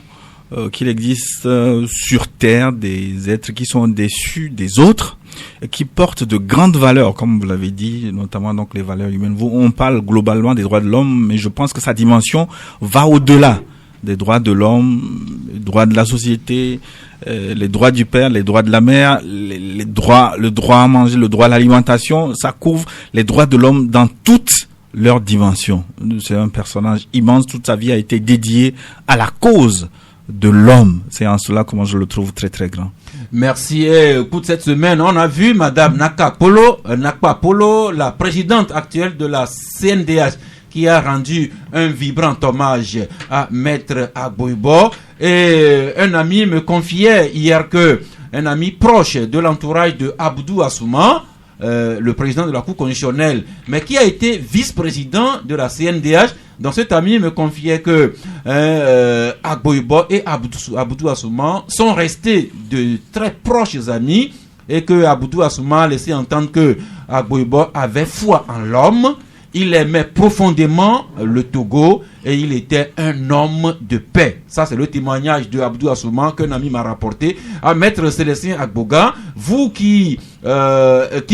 qu'il existe sur Terre des êtres qui sont déçus des autres et qui portent de grandes valeurs, comme vous l'avez dit, notamment donc les valeurs humaines. On parle globalement des droits de l'homme, mais je pense que sa dimension va au-delà des droits de l'homme, les droits de la société, les droits du père, les droits de la mère, le droit à manger, le droit à l'alimentation. Ça couvre les droits de l'homme dans toutes leur dimension. C'est un personnage immense, toute sa vie a été dédiée à la cause de l'homme. C'est en cela que moi je le trouve très très grand. Merci. Et pour cette semaine, on a vu Madame Nakpa Polo, la présidente actuelle de la CNDH, qui a rendu un vibrant hommage à Maître Agboibo. Et un ami me confiait hier que un ami proche de l'entourage de Abdou Assouma, le président de la Cour constitutionnelle, mais qui a été vice-président de la CNDH. Donc cet ami me confiait que Agboibo et Abdou Assouma sont restés de très proches amis et que Abdou Assouma a laissé entendre que Agboibo avait foi en l'homme, il aimait profondément le Togo et il était un homme de paix. Ça, c'est le témoignage de Abdou Assouma qu'un ami m'a rapporté. À Maître Célestin Agboga, vous qui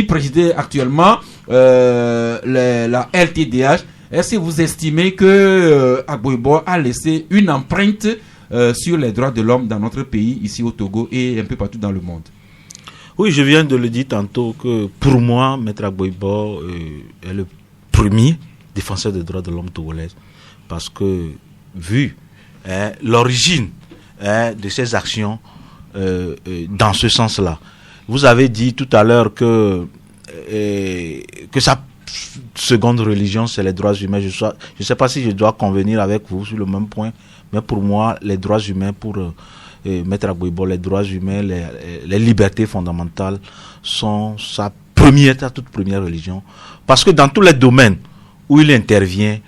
présidez actuellement la LTDH, est-ce que vous estimez que Agboibo a laissé une empreinte sur les droits de l'homme dans notre pays, ici au Togo et un peu partout dans le monde? Oui, je viens de le dire tantôt que pour moi, Maître Agboibo est le premier défenseur des droits de l'homme togolais, parce que vu l'origine de ses actions dans ce sens-là, vous avez dit tout à l'heure que sa seconde religion c'est les droits humains. Je ne sais pas si je dois convenir avec vous sur le même point, mais pour moi les droits humains pour Maître Agboibo, les droits humains, les libertés fondamentales sont sa toute première religion, parce que dans tous les domaines où il intervient,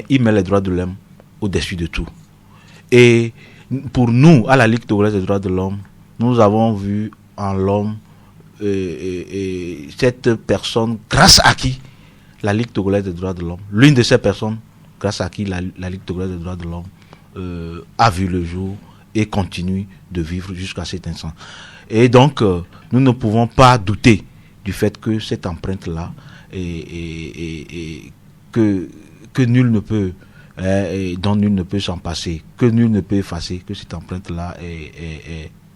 il met les droits de l'homme au-dessus de tout. Et pour nous, à la Ligue togolaise des droits de l'homme, nous avons vu en l'homme cette personne grâce à qui la Ligue togolaise des droits de l'homme, l'une de ces personnes grâce à qui la Ligue togolaise des droits de l'homme a vu le jour et continue de vivre jusqu'à cet instant. Et donc, nous ne pouvons pas douter du fait que cette empreinte-là, que nul ne peut, dont nul ne peut s'en passer, que nul ne peut effacer, que cette empreinte-là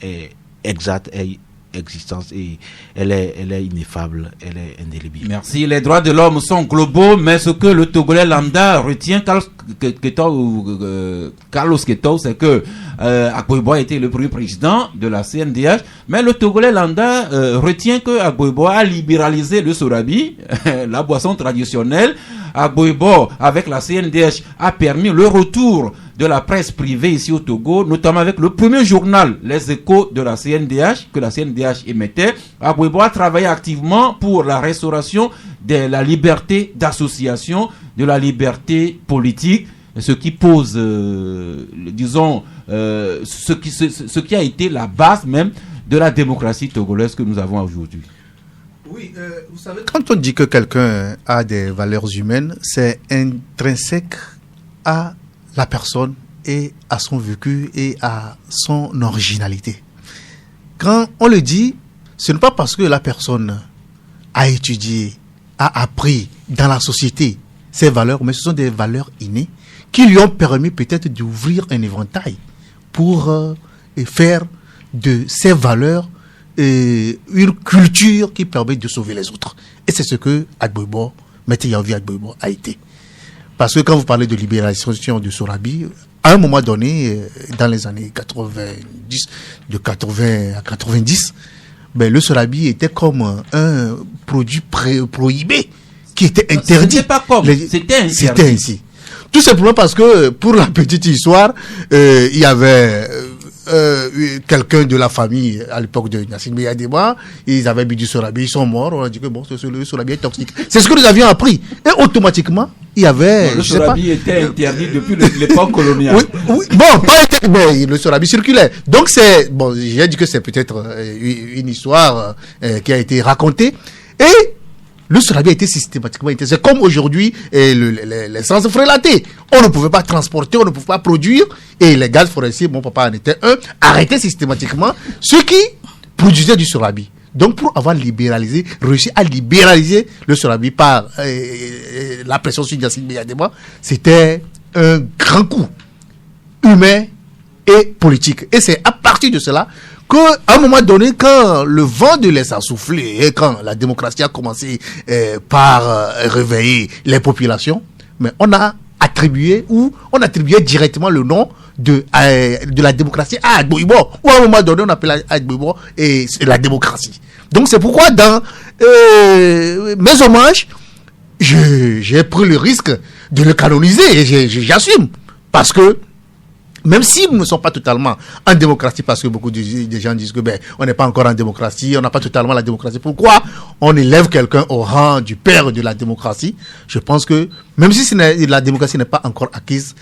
est exacte, est existence, et elle est ineffable, elle est indélébile. Merci. Les droits de l'homme sont globaux, mais ce que le Togolais lambda retient, Carlos Keto, c'est que Agboibo a été le premier président de la CNDH, mais le Togolais lambda retient que Agboibo a libéralisé le sorabi, la boisson traditionnelle. Agboibo, avec la CNDH, a permis le retour de la presse privée ici au Togo, notamment avec le premier journal, Les Échos de la CNDH, que la CNDH émettait. Agboibo a travaillé activement pour la restauration de la liberté d'association, de la liberté politique, ce qui pose, ce qui a été la base même de la démocratie togolaise que nous avons aujourd'hui. Oui, vous savez, quand on dit que quelqu'un a des valeurs humaines, c'est intrinsèque à la personne et à son vécu et à son originalité. Quand on le dit, ce n'est pas parce que la personne a étudié, a appris dans la société ces valeurs, mais ce sont des valeurs innées qui lui ont permis peut-être d'ouvrir un éventail pour faire de ces valeurs une culture qui permet de sauver les autres. Et c'est ce que Agboibo, Maître Yaovi Agboibo a été. Parce que quand vous parlez de libéralisation du sorabi, à un moment donné, dans les années 90, de 80 à 90, ben, le sorabi était comme un produit prohibé qui était interdit. C'était pas comme, c'était interdit. C'était ainsi. Tout simplement parce que, pour la petite histoire, il y avait quelqu'un de la famille à l'époque de Gnassingbé Yadema, ils avaient bu du sorabi, ils sont morts, on a dit que bon, le sorabi est toxique. C'est ce que nous avions appris. Et automatiquement, il y avait... Le sorabi était interdit depuis l'époque coloniale. Oui, bon, pas interdit, mais le sorabi circulait. Donc c'est... Bon, j'ai dit que c'est peut-être une histoire qui a été racontée. Et le sorabi a été systématiquement interdit. C'est comme aujourd'hui l'essence frélatée. On ne pouvait pas transporter, on ne pouvait pas produire. Et les gaz forestiers, mon papa en était un, arrêtaient systématiquement ceux qui produisaient du sorabi. Donc pour avoir libéralisé, réussi à libéraliser le sorabi par la pression sur Gnassingbé Yadema, c'était un grand coup humain et politique. Et c'est à partir de cela qu'à un moment donné, quand le vent de l'Est a soufflé et quand la démocratie a commencé par réveiller les populations, mais on attribuait directement le nom de la démocratie à Agboibo. Ou à un moment donné, on appelait Agboibo et c'est la démocratie. Donc c'est pourquoi dans mes hommages, j'ai pris le risque de le canoniser et j'assume. Parce que même si nous ne sommes pas totalement en démocratie, parce que beaucoup de gens disent que on n'est pas encore en démocratie, on n'a pas totalement la démocratie. Pourquoi on élève quelqu'un au rang du père de la démocratie? Je pense que même si la démocratie n'est pas encore acquise,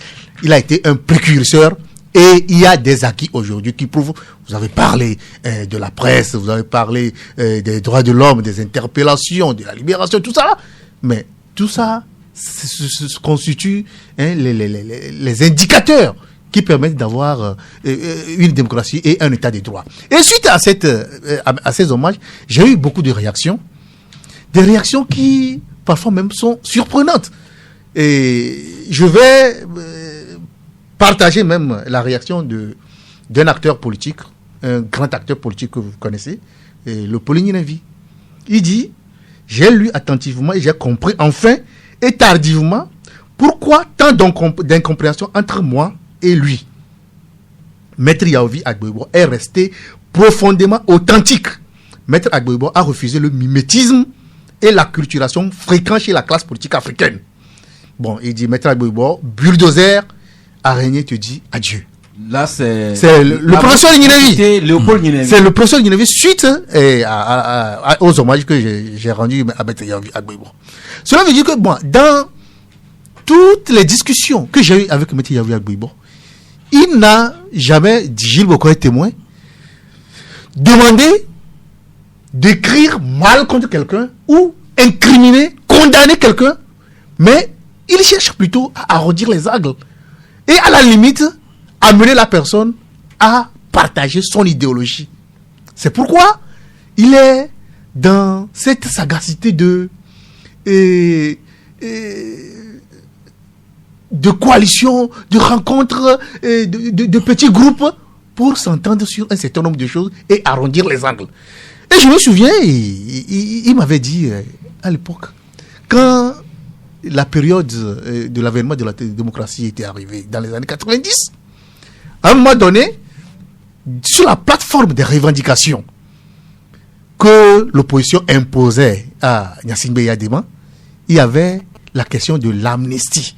il a été un précurseur et il y a des acquis aujourd'hui qui prouvent. Vous avez parlé de la presse, vous avez parlé des droits de l'homme, des interpellations, de la libération, tout ça. Mais tout ça se constitue les indicateurs qui permettent d'avoir une démocratie et un état de droit. Et suite à ces hommages, j'ai eu beaucoup de réactions. Des réactions qui, parfois même, sont surprenantes. Et je vais partager même la réaction d'un acteur politique, un grand acteur politique que vous connaissez, le Pauline Nyenevi. Il dit, j'ai lu attentivement et j'ai compris enfin et tardivement pourquoi tant d'incompréhension entre moi et lui. Maître Yaovi Agboibo est resté profondément authentique. Maître Agboibo a refusé le mimétisme et l'acculturation fréquent chez la classe politique africaine. Bon, il dit, Maître Agboibo, bulldozer, araignée te dit adieu. Là, c'est le professeur Nyenevi. Léopold Nyenevi. C'est le professeur Nyenevi suite aux hommages que j'ai rendus à Maître Yaovi Agboibo. Cela veut dire que, bon, dans toutes les discussions que j'ai eues avec Maître Yaovi Agboibo, il n'a jamais, dit Gilles Bokoye témoin, demandé d'écrire mal contre quelqu'un ou incriminer, condamner quelqu'un, mais il cherche plutôt à arrondir les angles et à la limite amener la personne à partager son idéologie. C'est pourquoi il est dans cette sagacité de coalition, de rencontres, de petits groupes pour s'entendre sur un certain nombre de choses et arrondir les angles. Et je me souviens, il m'avait dit à l'époque, quand la période de l'avènement de la démocratie était arrivée dans les années 90, à un moment donné, sur la plateforme des revendications que l'opposition imposait à Gnassingbé Yadema, il y avait la question de l'amnistie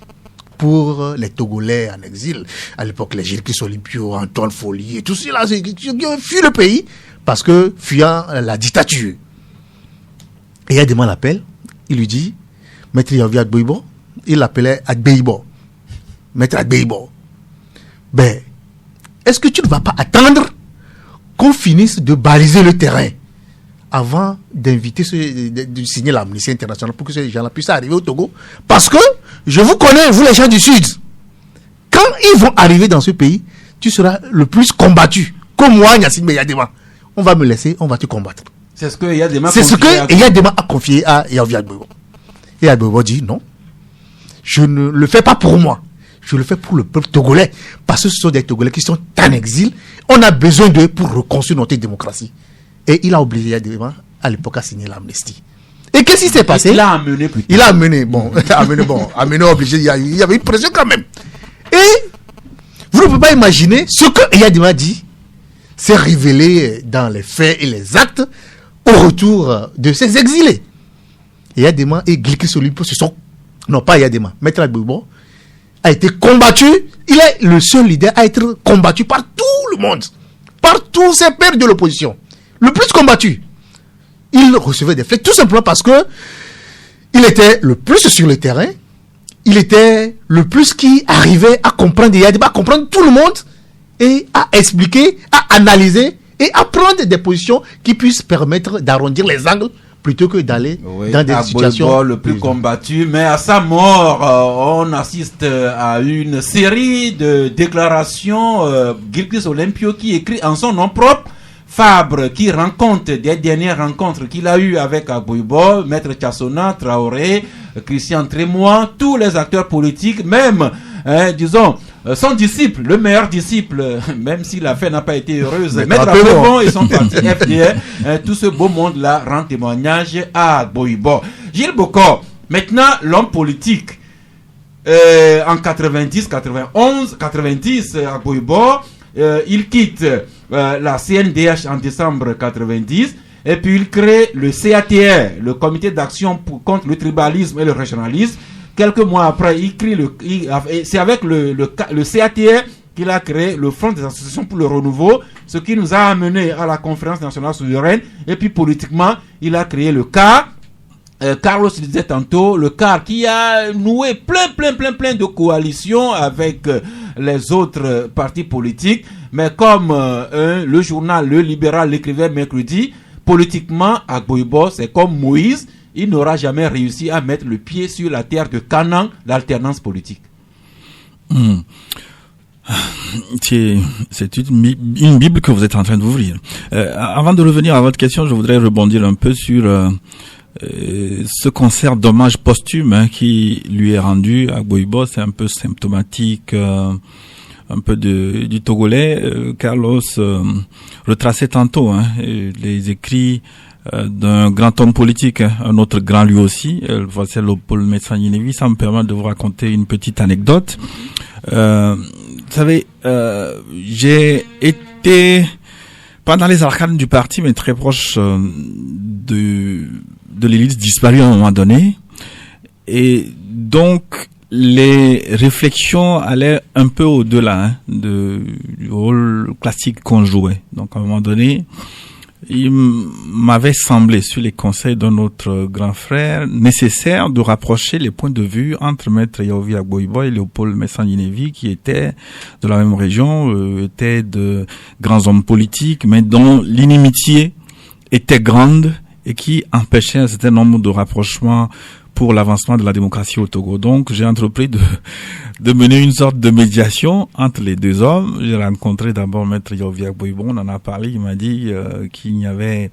pour les Togolais en exil. À l'époque, les Gilles Olympiaux, Antoine Folly et tout cela, qui ont fui le pays parce que fuyant la dictature. Et Yadema l'appelle, il lui dit, Maître Yaovi Agboibo, il l'appelait Agbeibo, Maître Agbeibo. Ben, est-ce que tu ne vas pas attendre qu'on finisse de baliser le terrain avant d'inviter de signer l'amnistie internationale pour que ces gens-là puissent arriver au Togo? Parce que je vous connais, vous les gens du Sud. Quand ils vont arriver dans ce pays, tu seras le plus combattu. Comme moi, Gnassingbé Yadema. On va me laisser, on va te combattre. C'est ce que Yadema a confié à Yaovi Agboibo. Et Agboibo dit non, je ne le fais pas pour moi. Je le fais pour le peuple togolais. Parce que ce sont des Togolais qui sont en exil. On a besoin d'eux pour reconstruire notre démocratie. Et il a obligé Yadema à l'époque à signer l'amnistie. Et qu'est-ce qui s'est passé? Il l'a amené plus tard. Il a amené, amené obligé. Il y avait une pression quand même. Et vous ne pouvez pas imaginer ce que Yadema dit s'est révélé dans les faits et les actes au retour de ces exilés. Et Yadema et Gilkis Olympiaux se sont, non pas Yadema, Maître Agboibo a été combattu. Il est le seul leader à être combattu par tout le monde, par tous ses pairs de l'opposition. Le plus combattu. Il recevait des flèches tout simplement parce que il était le plus sur le terrain. Il était le plus qui arrivait à comprendre Yadema, à comprendre tout le monde et à expliquer, à analyser et à prendre des positions qui puissent permettre d'arrondir les angles plutôt que d'aller dans des situations le plus combattu. Mais à sa mort, on assiste à une série de déclarations. Gilkis Olympiaux qui écrit en son nom propre. Fabre qui raconte des dernières rencontres qu'il a eues avec Agboibo, Maître Tchassona, Traoré, Christian Trémois, tous les acteurs politiques, même, disons, son disciple, le meilleur disciple, même si l'affaire n'a pas été heureuse, Maître Agboibo et son parti FDR, tout ce beau monde-là rend témoignage à Agboibo. Gilles Bokor, maintenant l'homme politique, en 90, 91, 90, Agboibo, il quitte la CNDH en décembre 90 et puis il crée le CATR, le comité d'action contre le tribalisme et le régionalisme. Quelques mois après, c'est avec le CATR qu'il a créé le Front des associations pour le renouveau, ce qui nous a amené à la conférence nationale souveraine. Et puis politiquement, il a créé le CAR. Carlos le disait tantôt, le CAR qui a noué plein de coalitions avec les autres partis politiques. Mais comme le journal Le Libéral l'écrivait mercredi, politiquement, Agboibo, c'est comme Moïse, il n'aura jamais réussi à mettre le pied sur la terre de Canaan, l'alternance politique. C'est une Bible que vous êtes en train d'ouvrir. Avant de revenir à votre question, je voudrais rebondir un peu sur ce concert d'hommage posthume qui lui est rendu à Agboibo. C'est un peu symptomatique un peu du Togolais. Carlos retraçait tantôt les écrits d'un grand homme politique, un autre grand lui aussi, voici Léopold Médecin Guinévi. Ça me permet de vous raconter une petite anecdote. Vous savez, j'ai été pendant les arcanes du parti, mais très proche de l'élite disparue à un moment donné, et donc les réflexions allaient un peu au-delà du rôle classique qu'on jouait. Donc à un moment donné, il m'avait semblé, sur les conseils d'un autre grand frère, nécessaire de rapprocher les points de vue entre Maître Yaovi Agboibo et Léopold Médecin Guinévi, qui étaient de la même région, étaient de grands hommes politiques, mais dont l'inimitié était grande et qui empêchait un certain nombre de rapprochements pour l'avancement de la démocratie au Togo. Donc, j'ai entrepris de mener une sorte de médiation entre les deux hommes. J'ai rencontré d'abord Maître Yaovi Agboibon, on en a parlé, il m'a dit qu'il n'y avait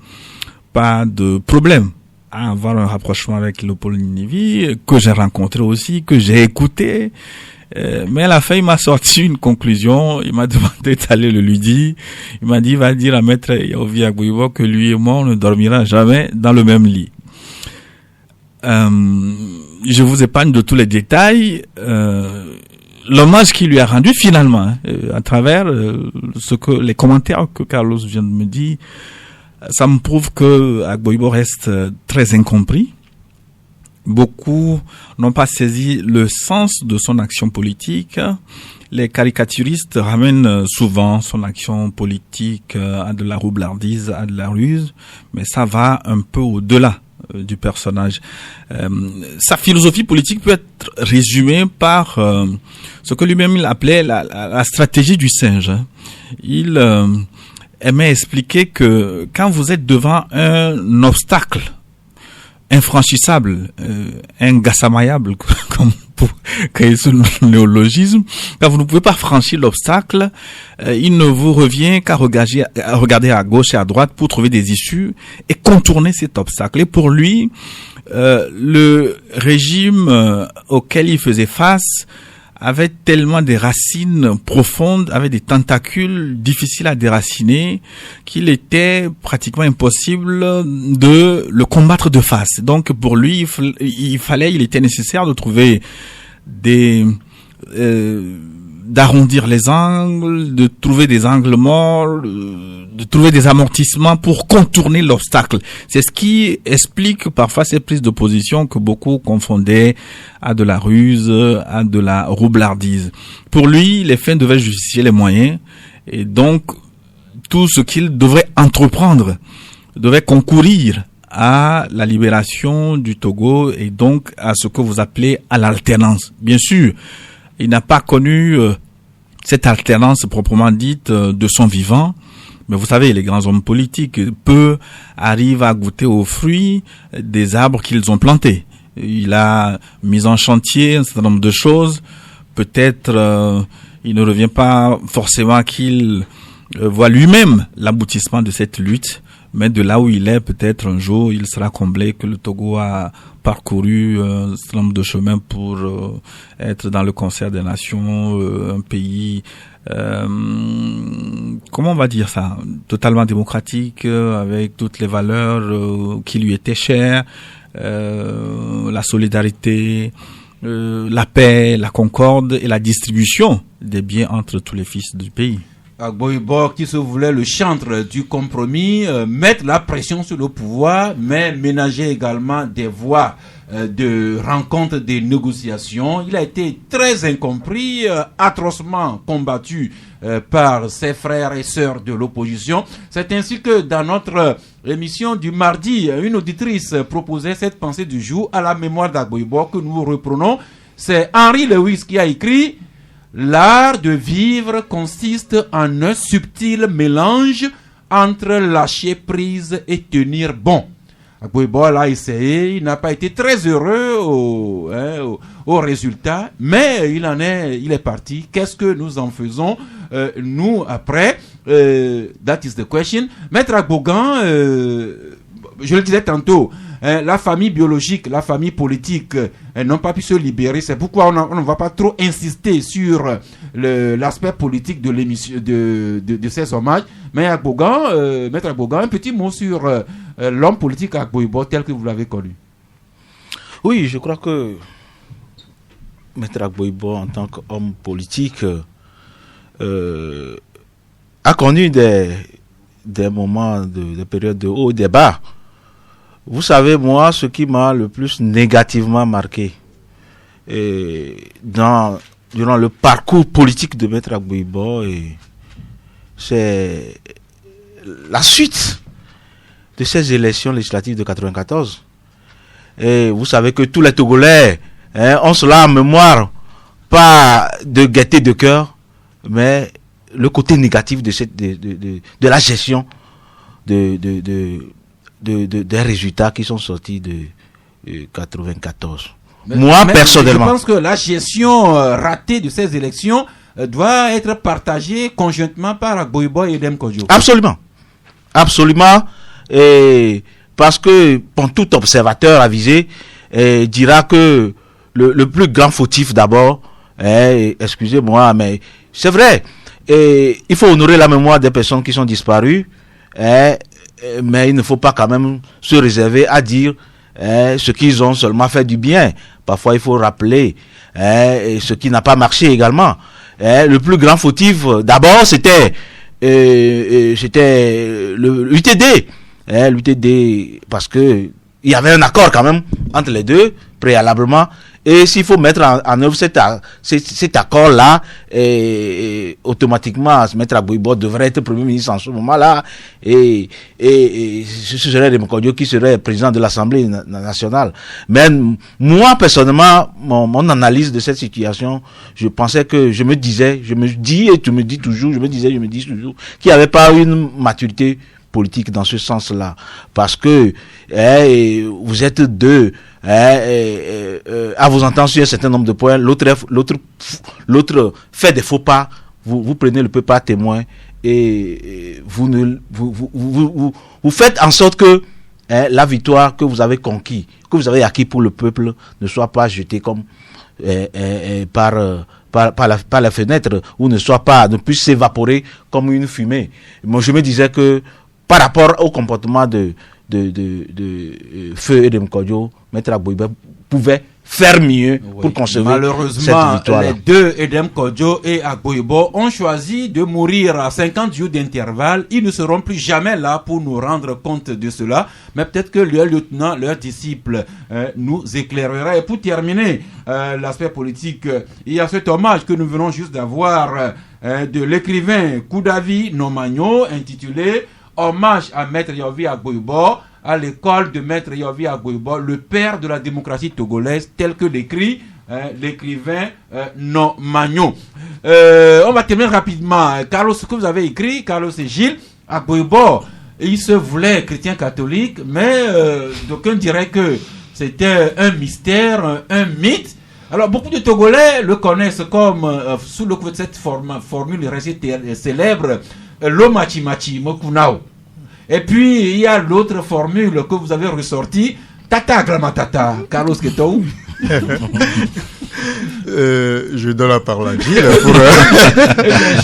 pas de problème à avoir un rapprochement avec Léopold Ninivi, que j'ai rencontré aussi, que j'ai écouté. Mais à la fin, il m'a sorti une conclusion. Il m'a demandé d'aller le lui dire. Il m'a dit, va dire à Maître Yaovi Agboibon que lui et moi, on ne dormira jamais dans le même lit. Je vous épargne de tous les détails. L'hommage qu'il lui a rendu finalement, à travers les commentaires que Carlos vient de me dire, ça me prouve que Agboibon reste très incompris. Beaucoup n'ont pas saisi le sens de son action politique. Les caricaturistes ramènent souvent son action politique à de la roublardise, à de la ruse, mais ça va un peu au-delà du personnage. Sa philosophie politique peut être résumée par ce que lui-même il appelait la stratégie du singe. Il aimait expliquer que quand vous êtes devant un obstacle infranchissable, ingassamayable, comme pour créer ce néologisme, quand vous ne pouvez pas franchir l'obstacle, il ne vous revient qu'à regarder à gauche et à droite pour trouver des issues et contourner cet obstacle. Et pour lui, le régime auquel il faisait face avait tellement des racines profondes, avait des tentacules difficiles à déraciner, qu'il était pratiquement impossible de le combattre de face. Donc pour lui, il était nécessaire de trouver d'arrondir les angles, de trouver des angles morts, de trouver des amortissements pour contourner l'obstacle. C'est ce qui explique parfois ces prises de position que beaucoup confondaient à de la ruse, à de la roublardise. Pour lui, les fins devaient justifier les moyens, et donc tout ce qu'il devrait entreprendre devait concourir à la libération du Togo et donc à ce que vous appelez à l'alternance. Bien sûr, il n'a pas connu cette alternance proprement dite de son vivant, mais vous savez, les grands hommes politiques, peu arrivent à goûter aux fruits des arbres qu'ils ont plantés. Il a mis en chantier un certain nombre de choses. Peut-être il ne revient pas forcément qu'il voit lui-même l'aboutissement de cette lutte, mais de là où il est, peut-être un jour, il sera comblé que le Togo a parcouru un certain nombre de chemins pour être dans le concert des nations, un pays, comment on va dire ça, totalement démocratique, avec toutes les valeurs qui lui étaient chères, la solidarité, la paix, la concorde et la distribution des biens entre tous les fils du pays. Agboibon, qui se voulait le chantre du compromis, mettre la pression sur le pouvoir, mais ménager également des voies de rencontres, des négociations. Il a été très incompris, atrocement combattu par ses frères et sœurs de l'opposition. C'est ainsi que dans notre émission du mardi, une auditrice proposait cette pensée du jour à la mémoire d'Agboibon que nous reprenons. C'est Henry Lewis qui a écrit: l'art de vivre consiste en un subtil mélange entre lâcher prise et tenir bon. Agboibon l'a essayé, il n'a pas été très heureux au résultat, mais il est parti. Qu'est-ce que nous en faisons nous après? That is the question. Maître Agbogan, je le disais tantôt, la famille biologique, la famille politique n'ont pas pu se libérer. C'est pourquoi on ne va pas trop insister sur l'aspect politique de l'émission de ces hommages. Mais Agbogan, Maître Agbogan, un petit mot sur l'homme politique Agboibon tel que vous l'avez connu. Oui, je crois que Maître Agboibon, en tant qu'homme politique, a connu des moments, des périodes de haut et de bas. Vous savez, moi, ce qui m'a le plus négativement marqué durant le parcours politique de Maître Agboibon, c'est la suite de ces élections législatives de 1994. Et vous savez que tous les Togolais ont cela en mémoire, pas de gaieté de cœur, mais le côté négatif de la gestion des résultats qui sont sortis 94. Moi, personnellement. Je pense que la gestion ratée de ces élections doit être partagée conjointement par Agboibo et Edem Kodjo. Absolument. Absolument. Et parce que pour tout observateur avisé dira que le plus grand fautif d'abord, excusez-moi, mais c'est vrai. Et il faut honorer la mémoire des personnes qui sont disparues, mais il ne faut pas quand même se réserver à dire ce qu'ils ont seulement fait du bien. Parfois, il faut rappeler ce qui n'a pas marché également. Le plus grand fautif, d'abord, c'était l'UTD. L'UTD, parce que il y avait un accord quand même entre les deux, préalablement. Et s'il faut mettre en œuvre cet accord-là, automatiquement, Maître Agboibo devrait être Premier ministre en ce moment-là, et ce serait Edem Kodjo qui serait président de l'Assemblée nationale. Mais moi, personnellement, mon analyse de cette situation, je pensais que je me dis toujours qu'il n'y avait pas une maturité politique dans ce sens-là, parce que vous êtes deux, à vous entendre sur un certain nombre de points, l'autre fait des faux pas, vous prenez le peuple à témoin et vous faites en sorte que la victoire que vous avez acquis pour le peuple ne soit pas jetée comme par la fenêtre, ou ne puisse s'évaporer comme une fumée. Moi, je me disais que par rapport au comportement de Feu Edem Kodjo, Maître Agboibo pouvait faire mieux pour conserver cette victoire. Malheureusement, les deux, Edem Kodjo et Agboibo, ont choisi de mourir à 50 jours d'intervalle. Ils ne seront plus jamais là pour nous rendre compte de cela. Mais peut-être que leur lieutenant, leur disciple, nous éclairera. Et pour terminer l'aspect politique, il y a cet hommage que nous venons juste d'avoir de l'écrivain Koudavi Nomagno, intitulé Hommage à Maître Yovi Agboibo, à l'école de Maître Yovi Agboibo, le père de la démocratie togolaise, tel que l'écrit l'écrivain Nomagno. On va terminer rapidement. Carlos, ce que vous avez écrit, Carlos et Gilles, Agboibo, il se voulait chrétien catholique, mais d'aucuns diraient que c'était un mystère, un mythe. Alors, beaucoup de Togolais le connaissent comme, sous le coup de cette formule restée célèbre, l'Omachi Machi Mokunao. Et puis, il y a l'autre formule que vous avez ressortie, Tata Glamatata. Carlos Ketou. Je donne la parole à Gilles pour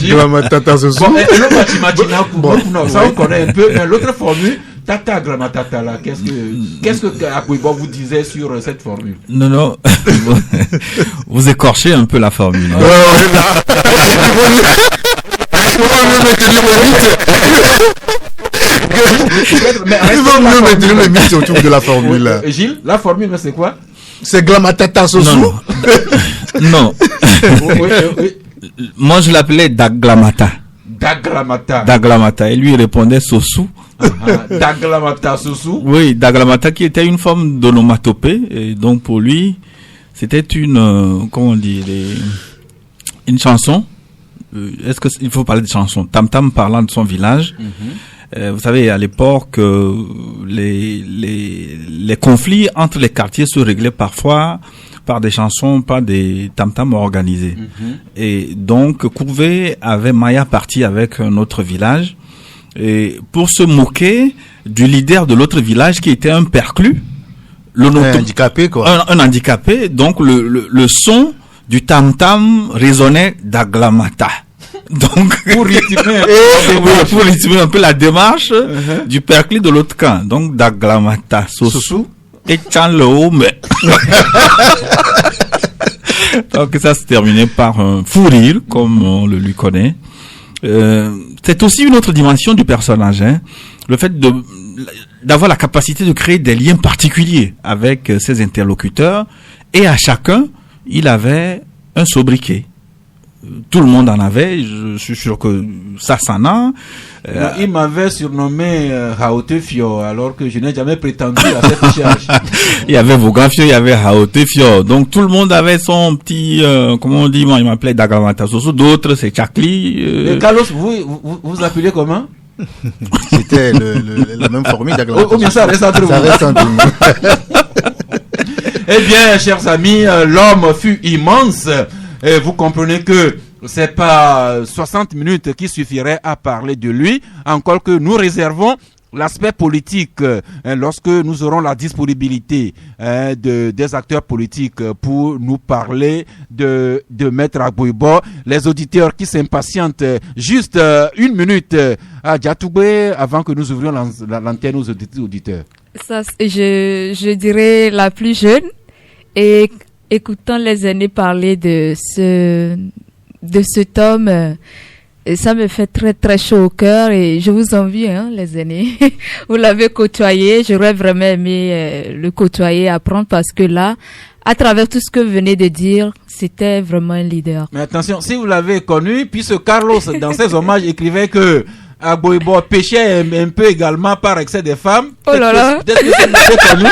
Glamatata ce soir. L'Omachi Machi Mokunao, ça on connaît un peu, mais l'autre formule, Tata Glamatata là, qu'est-ce que Agboibo vous disait sur cette formule? Non, vous écorchez un peu la formule. Il vaut mieux maintenir le mythe autour de la formule. Gilles, la formule c'est quoi? C'est Glamatata Soso? Non. Oui. Moi je l'appelais Daglamata. Et lui il répondait Sosu. Daglamata Sosu. Oui, Daglamata qui était une forme d'onomatopée, et donc pour lui c'était une une chanson. Est-ce qu'il faut parler de chanson? Tam Tam parlant de son village. Vous savez, à l'époque, les conflits entre les quartiers se réglaient parfois par des chansons, par des tam-tams organisés. Et donc, Couvé avait Maya parti avec un autre village, et pour se moquer du leader de l'autre village qui était un perclus, un handicapé, quoi. Un handicapé. Donc, le son du tam-tam résonnait d'Aglamata. Donc, pour rythmer un peu la démarche du perclus de l'autre camp. Donc, Daglamata Sosu et Tchanlohome. Donc, ça se terminait par un fou rire, comme on le lui connaît. C'est aussi une autre dimension du personnage, hein. Le fait d'avoir la capacité de créer des liens particuliers avec ses interlocuteurs, et à chacun, il avait un sobriquet. Tout le monde en avait, je suis sûr que ça s'en a. Il m'avait surnommé Haotefio, alors que je n'ai jamais prétendu à cette charge. Il y avait Vogafio, il y avait Haotefio. Donc tout le monde avait son petit, comment on dit, moi il m'appelait Daglamata Soso, d'autres c'est Chakli. Carlos, vous appelez comment? C'était la même formule Daglamata. Oh, bien ça reste entre vous. Ça reste entre nous. Eh bien, chers amis, l'homme fut immense. Et vous comprenez que c'est pas 60 minutes qui suffiraient à parler de lui, encore que nous réservons l'aspect politique lorsque nous aurons la disponibilité des acteurs politiques pour nous parler de Maître Agboibo. Les auditeurs qui s'impatientent juste une minute à Diatoubé avant que nous ouvrions l'antenne aux auditeurs. Ça, je dirais la plus jeune, et écoutant les aînés parler de cet homme, et ça me fait très très chaud au cœur, et je vous envie, les aînés. Vous l'avez côtoyé, j'aurais vraiment aimé le côtoyer, apprendre, parce que là, à travers tout ce que vous venez de dire, c'était vraiment un leader. Mais attention, si vous l'avez connu, puisque Carlos, dans ses hommages, écrivait que Agboibo péchait un peu également par excès des femmes. Oh là là. Peut-être que vous l'avez connu.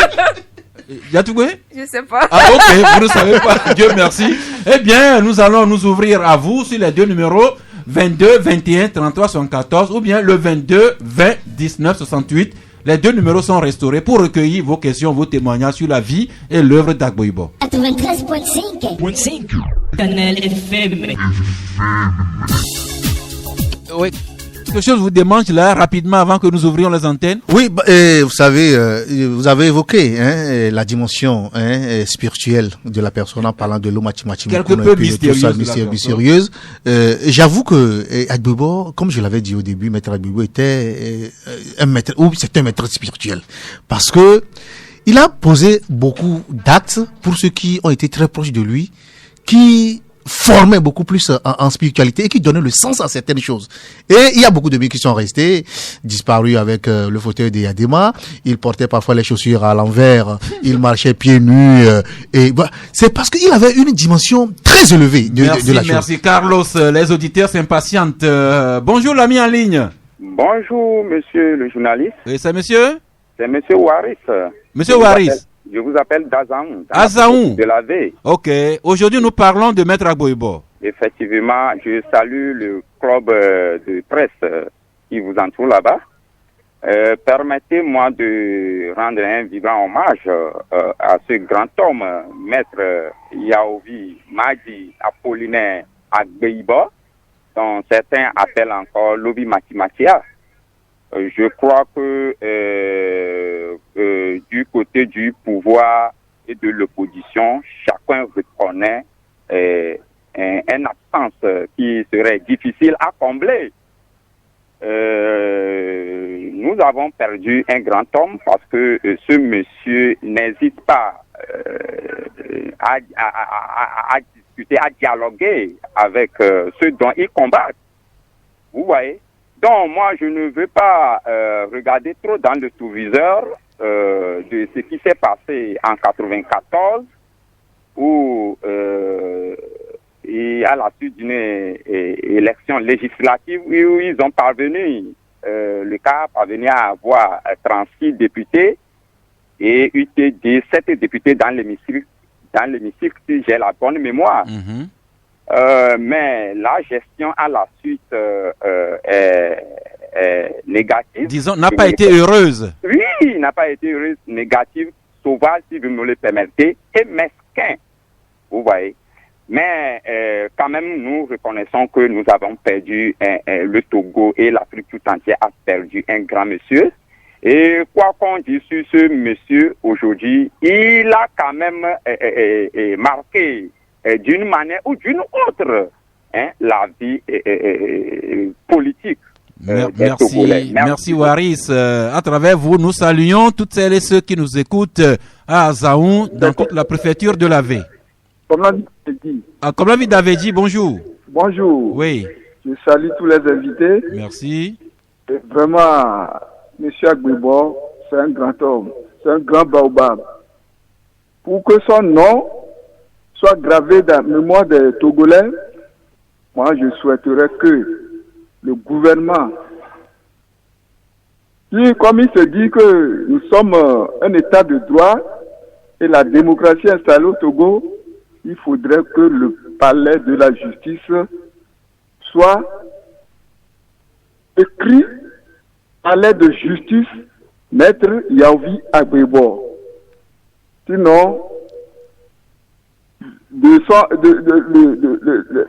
Diatoubé? Je sais pas. Ah ok, vous ne savez pas, Dieu merci. Eh bien, nous allons nous ouvrir à vous sur les deux numéros 22 21 33 74 ou bien le 22 20 19 68. Les deux numéros sont restaurés pour recueillir vos questions, vos témoignages sur la vie et l'œuvre d'Agboibo. 93.5 Canal FM. Oui. Quelque chose vous démange là rapidement avant que nous ouvrions les antennes? Oui, vous savez, vous avez évoqué la dimension spirituelle de la personne en parlant de l'eau quelque peu mystérieuse. J'avoue que Agboibo, comme je l'avais dit au début, Maître Agboibo était un maître spirituel, parce que il a posé beaucoup d'actes pour ceux qui ont été très proches de lui, qui formait beaucoup plus en spiritualité et qui donnait le sens à certaines choses. Et il y a beaucoup de gens qui sont restés disparus avec le fauteuil de Yadema. Il portait parfois les chaussures à l'envers, il marchait pieds nus, et voilà. C'est parce qu'il avait une dimension très élevée de la chose. Merci Carlos, les auditeurs s'impatientent. Bonjour l'ami en ligne. Bonjour monsieur le journaliste. Et c'est monsieur? C'est monsieur Waris. Monsieur Waris. Je vous appelle d'Azaoun. Azaoun. De la V. Ok. Aujourd'hui, nous parlons de Maître Agboibo. Effectivement, je salue le club de presse qui vous entoure là-bas. Permettez-moi de rendre un vibrant hommage à ce grand homme, Maître Yaovi Madi Apollinaire Agboibo, dont certains appellent encore Lobi Matimatia. Je crois que du côté du pouvoir et de l'opposition, chacun reconnaît une absence qui serait difficile à combler. Nous avons perdu un grand homme parce que ce monsieur n'hésite pas à discuter, à dialoguer avec ceux dont il combat. Vous voyez? Donc, moi, je ne veux pas regarder trop dans le sous-viseur de ce qui s'est passé en 94, où et à la suite d'une élection législative où ils ont parvenu, le cas parvenu à avoir 36 députés et UTD 7 députés dans l'hémicycle, si j'ai la bonne mémoire. Mm-hmm. Mais la gestion à la suite est négative. Disons, n'a pas été heureuse. Oui, n'a pas été heureuse, négative, sauvage, si vous me le permettez, et mesquin. Vous voyez. Mais quand même, nous reconnaissons que nous avons perdu le Togo et l'Afrique tout entière a perdu un grand monsieur. Et quoi qu'on dise sur ce monsieur aujourd'hui, il a quand même marqué d'une manière ou d'une autre la vie politique. Merci Waris. À travers vous, nous saluons toutes celles et ceux qui nous écoutent à Azaoun, dans toute la préfecture de l'Avé. Comme l'ami d'avait dit, bonjour. Bonjour. Oui. Je salue tous les invités. Merci. Et vraiment, M. Agboibo, c'est un grand homme, c'est un grand baobab. Pour que son nom soit gravé dans la mémoire des Togolais, moi je souhaiterais que le gouvernement, comme il se dit que nous sommes un état de droit et la démocratie installée au Togo, il faudrait que le palais de la justice soit écrit palais de justice Maître Yaovi Agboibo. Sinon,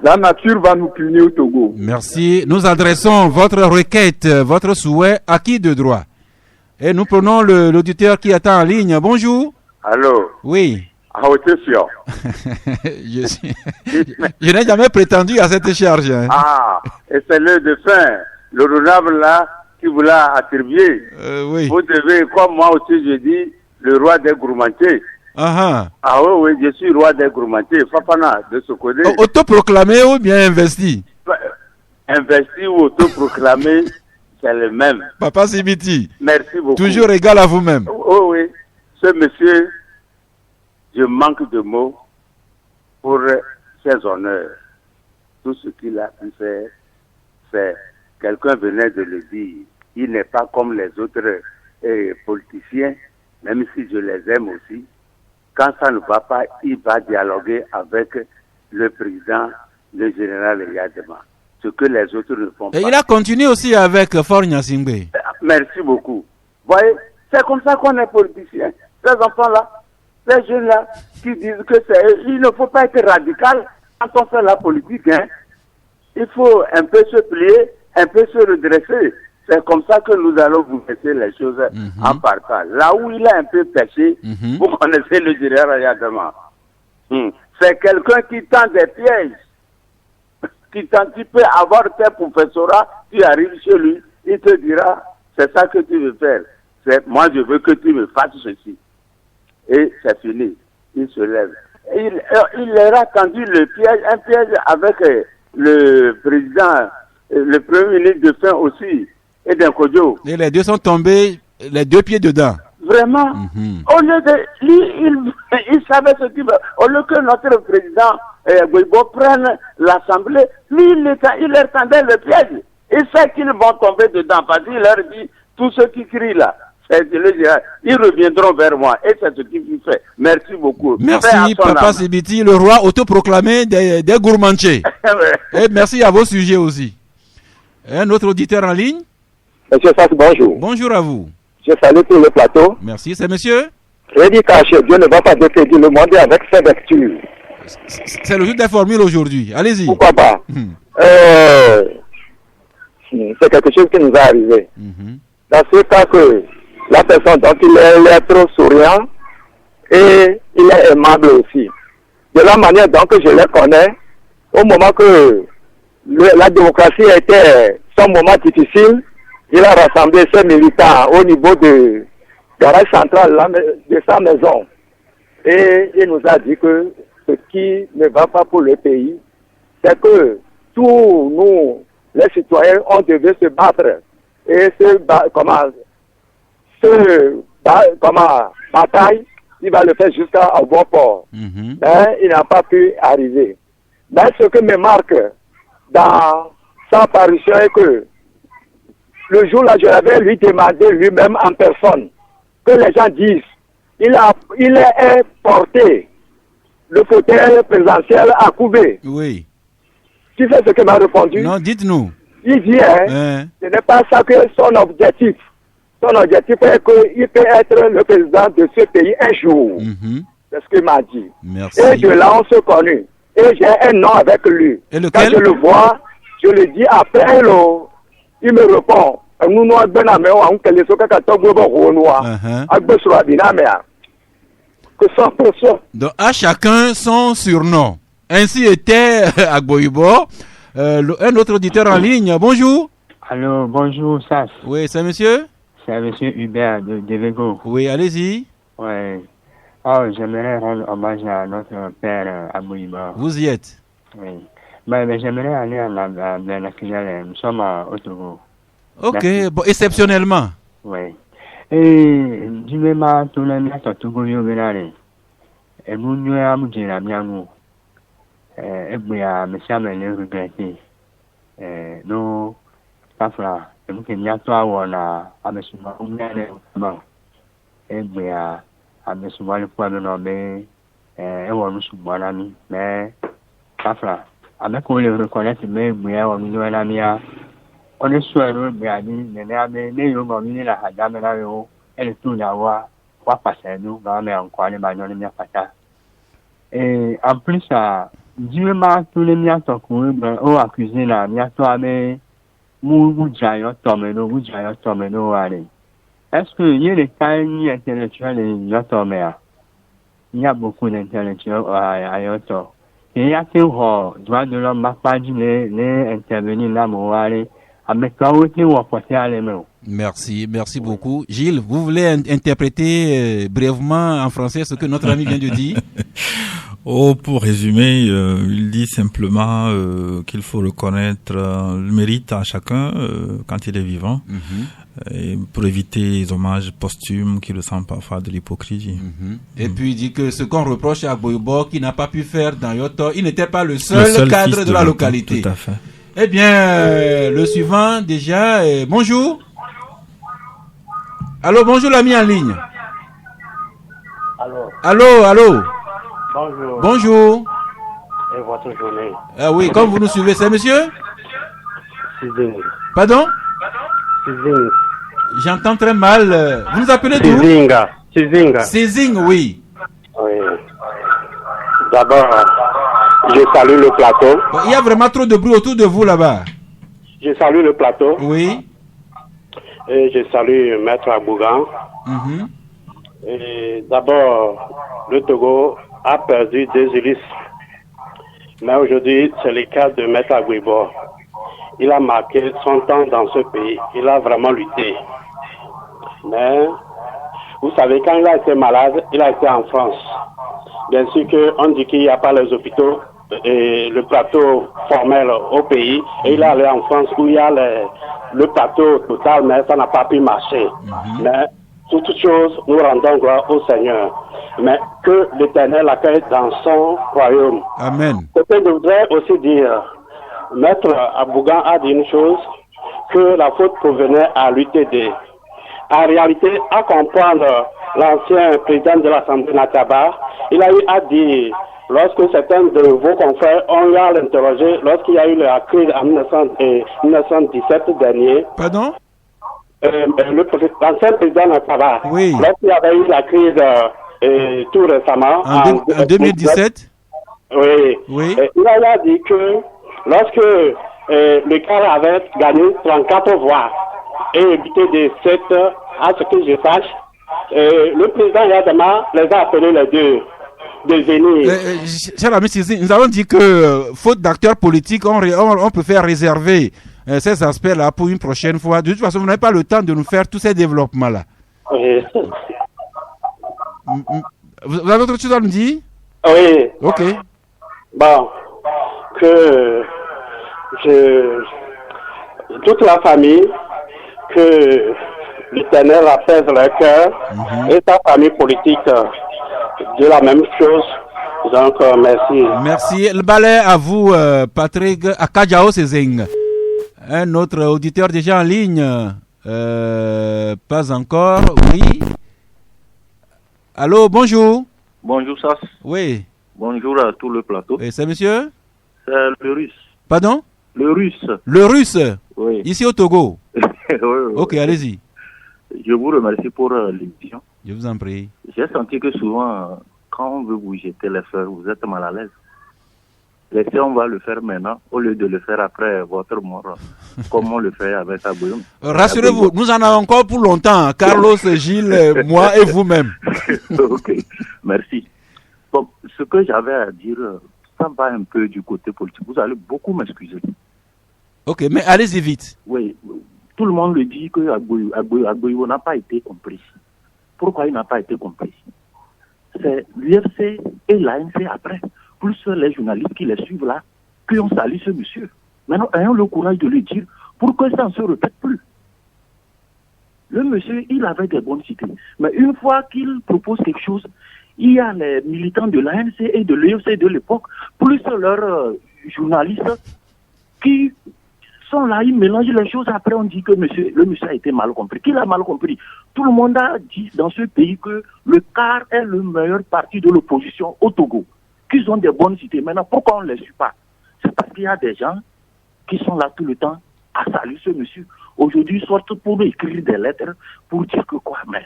la nature va nous punir au Togo. Merci. Nous adressons votre requête, votre souhait à qui de droit? Et nous prenons l'auditeur qui attend en ligne. Bonjour. Allô? Oui. Je n'ai jamais prétendu à cette charge. Hein. Ah, et c'est le défunt, l'honorable là, qui vous l'a attribué. Oui. Vous devez, comme moi aussi je dis, le roi des gourmandiers. Ah oui, je suis roi des gourmandiers. Fafana, de ce côté. Autoproclamé ou bien investi? Investi ou autoproclamé, c'est le même. Papa Sibiti. Merci beaucoup. Toujours égal à vous-même. Oui. Ce monsieur, je manque de mots pour ses honneurs. Tout ce qu'il a pu faire, c'est, quelqu'un venait de le dire, il n'est pas comme les autres politiciens, même si je les aime aussi. Quand ça ne va pas, il va dialoguer avec le président, le général Yadema. Ce que les autres ne font pas. Et il a continué aussi avec Faure Gnassingbé. Merci beaucoup. Vous voyez, c'est comme ça qu'on est politicien. Ces enfants-là, ces jeunes-là, qui disent que il ne faut pas être radical quand on fait la politique. Hein. Il faut un peu se plier, un peu se redresser. C'est comme ça que nous allons vous laisser les choses en partage. Là où il a un peu pêché, vous connaissez le général Yadema. C'est quelqu'un qui tend des pièges. Tu peux avoir tes professorats, tu arrives chez lui, il te dira, c'est ça que tu veux faire. Moi, je veux que tu me fasses ceci. Et c'est fini. Il se lève. Il leur a tendu le piège, un piège avec le président, le premier ministre de fin aussi, et d'un Kodjo. Et les deux sont tombés, les deux pieds dedans. Vraiment. Au lieu de lui, il savait ce qu'il veut. Au lieu que notre président Gbagbo prenne l'Assemblée, lui, il leur tendait le piège. Il sait qu'ils vont tomber dedans parce qu'il leur dit, tous ceux qui crient là, ils reviendront vers moi. Et c'est ce qu'il fait. Merci beaucoup. Merci, Papa Sibiti, le roi autoproclamé des gourmandiers. Et merci à vos sujets aussi. Un autre auditeur en ligne. Monsieur Sass, bonjour. Bonjour à vous. Je salue tout le plateau. Merci, c'est monsieur. Rédi Caché, Dieu ne va pas détruire le monde avec ses vertus. C'est le jour des formules aujourd'hui. Allez-y. Pourquoi pas? C'est quelque chose qui nous est arrivé. Dans ce cas que la personne, donc il est trop souriant et il est aimable aussi. De la manière dont je le connais, au moment que la démocratie était son moment difficile, il a rassemblé ses militants au niveau de garage central de sa maison. Et il nous a dit que ce qui ne va pas pour le pays, c'est que tous nous, les citoyens, on devait se battre. Et bataille, il va le faire jusqu'à bon port. Mais il n'a pas pu arriver. Mais ce que me marque dans sa parution est que le jour-là, je l'avais lui demandé lui-même en personne que les gens disent il est porté le fauteuil présidentiel à Koubé. Oui. Tu sais ce qu'il m'a répondu? Non, dites-nous. Il dit, ce n'est pas ça que son objectif. Son objectif est qu'il peut être le président de ce pays un jour. C'est ce qu'il m'a dit. Merci. Et de là, on se connaît. Et j'ai un nom avec lui. Et lequel? Quand je le vois, je le dis après, il me répond. Donc à chacun son surnom. Ainsi était Agboibo. Un autre auditeur en ligne. Bonjour. Allô, bonjour Sass. Oui, c'est monsieur? C'est monsieur Hubert de Devego. Oui, allez-y. Oui. Oh, j'aimerais rendre hommage à notre père Agboibo. Vous y êtes? Oui. Mais j'aimerais aller à la finale. Nous sommes au Togo. Ok, bon, exceptionnellement. Oui. Et je vais m'atteler à Togo, je vais aller. Et vous nous avez dit la mienne. Et bien, monsieur m'a regretté. Nous, parfois, et vous qui n'y a pas on a monsieur m'a et bien, à monsieur m'a le point de nommer et on nous souvent ami. Mais parfois, avec on le reconnaît, mais bien on nous un ami. On est sûr que la hadame et le tout d'avoir passer nous, mais encore les magnons de Et en plus, Dieu m'a tous les miens ont accusé la miato mais Moujayo Tomeno. Est-ce qu'il y a des cas intellectuels et Yotomea? Il y a beaucoup d'intellectuels à Yoto. Et il y a qu'il droit de l'homme m'a pas dit les intervenir là, Mouare, avec toi aussi ou apporter à les mains. Merci beaucoup. Gilles, vous voulez interpréter brièvement en français ce que notre ami vient de dire? Pour résumer, il dit simplement qu'il faut reconnaître le mérite à chacun quand il est vivant, et pour éviter les hommages posthumes qui ressemblent parfois de l'hypocrisie. Et puis il dit que ce qu'on reproche à Boyobo, qui n'a pas pu faire dans Yoto, il n'était pas le seul cadre de la localité. Tout à fait. Eh bien, le suivant déjà, bonjour. Allô, bonjour l'ami en ligne. Allô. Bonjour. Et votre journée. Ah oui, comme vous nous suivez, c'est monsieur? Sizing. Pardon? Sizing. J'entends très mal. Vous nous appelez d'où? Sizing, oui. Oui. D'abord, je salue le plateau. Il y a vraiment trop de bruit autour de vous là-bas. Je salue le plateau. Oui. Et je salue Maître Abougan. Et d'abord, le Togo a perdu des illustres. Mais aujourd'hui, c'est le cas de Maître Agouibo. Il a marqué son temps dans ce pays. Il a vraiment lutté. Mais, vous savez, quand il a été malade, il a été en France. Bien sûr qu'on dit qu'il n'y a pas les hôpitaux et le plateau formel au pays. Et il est allé en France où il y a le plateau total, mais ça n'a pas pu marcher. Mais, pour toute chose, nous rendons gloire au Seigneur. Mais que l'Éternel accueille dans son royaume. Amen. Ce que je voudrais aussi dire, Maître Abougan a dit une chose, que la faute provenait à l'UTD. En réalité, à comprendre l'ancien président de l'Assemblée Nataba, il a eu à dire, lorsque certains de vos confrères ont eu à l'interroger, lorsqu'il y a eu la crise en 1917 dernier. Pardon? L'ancien président Nataba, oui. Lorsqu'il y avait eu la crise tout récemment. En 2017? Oui. Il a dit que lorsque le CAR avait gagné 34 voix et évité des 7, à ce que je sache, le président Yadama les a appelés les deux de venir. Cher ami Sizing, nous avons dit que faute d'acteurs politiques, on peut faire réserver ces aspects-là pour une prochaine fois. De toute façon, vous n'avez pas le temps de nous faire tous ces développements-là. Oui. Vous avez autre chose à nous dire? Oui. Ok. Bon, que toute la famille, que l'Éternel apaise leur cœur, et sa famille politique de la même chose. Donc, merci. Merci. Le balai à vous, Patrick Akadjao Sizing. Un autre auditeur déjà en ligne. Pas encore. Oui. Allô, bonjour. Bonjour, Sas. Oui. Bonjour à tout le plateau. Et c'est monsieur? C'est le Russe. Pardon? Le Russe. Le Russe? Oui. Ici au Togo? Oui. Ok, allez-y. Je vous remercie pour l'émission. Je vous en prie. J'ai senti que souvent, quand on veut vous jeter les fleurs, vous êtes mal à l'aise. Laissez, on va le faire maintenant, au lieu de le faire après votre mort, comme on le fait avec Abouyoum. Rassurez-vous, nous en avons encore pour longtemps, Carlos, Gilles, moi et vous-même. Ok, merci. Bon, ce que j'avais à dire, ça va un peu du côté politique. Vous allez beaucoup m'excuser. Ok, mais allez-y vite. Oui, tout le monde le dit que Agboyo n'a pas été compris. Pourquoi il n'a pas été compris? C'est l'UFC et l'ANC après, plus les journalistes qui les suivent là, qui ont sali ce monsieur. Maintenant, ayons le courage de le dire pour que ça ne se répète plus. Le monsieur, il avait des bonnes idées. Mais une fois qu'il propose quelque chose, il y a les militants de l'ANC et de l'UFC de l'époque, plus leurs journalistes qui sont là, ils mélangent les choses. Après, on dit que le monsieur a été mal compris. Qui l'a mal compris? Tout le monde a dit dans ce pays que le CAR est le meilleur parti de l'opposition au Togo. Qu'ils ont des bonnes idées. Maintenant, pourquoi on ne les suit pas? C'est parce qu'il y a des gens qui sont là tout le temps à saluer ce monsieur. Aujourd'hui, ils sortent pour écrire des lettres pour dire que quoi, mais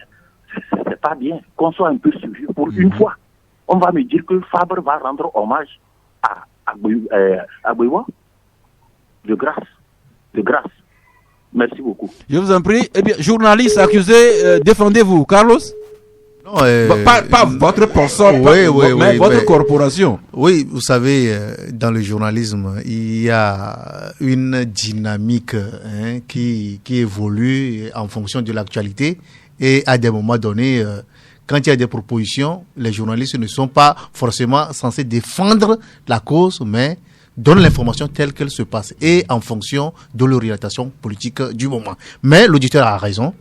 c'est pas bien. Qu'on soit un peu sérieux pour une fois. on va me dire que Fabre va rendre hommage à Boiwa. De grâce. Merci beaucoup. Je vous en prie. Eh bien, journaliste accusé, défendez-vous. Carlos? Non, pas votre personne, mais votre corporation. Oui, vous savez, dans le journalisme, il y a une dynamique qui évolue en fonction de l'actualité. Et à des moments donnés, quand il y a des propositions, les journalistes ne sont pas forcément censés défendre la cause, mais donnent l'information telle qu'elle se passe et en fonction de l'orientation politique du moment. Mais l'auditeur a raison.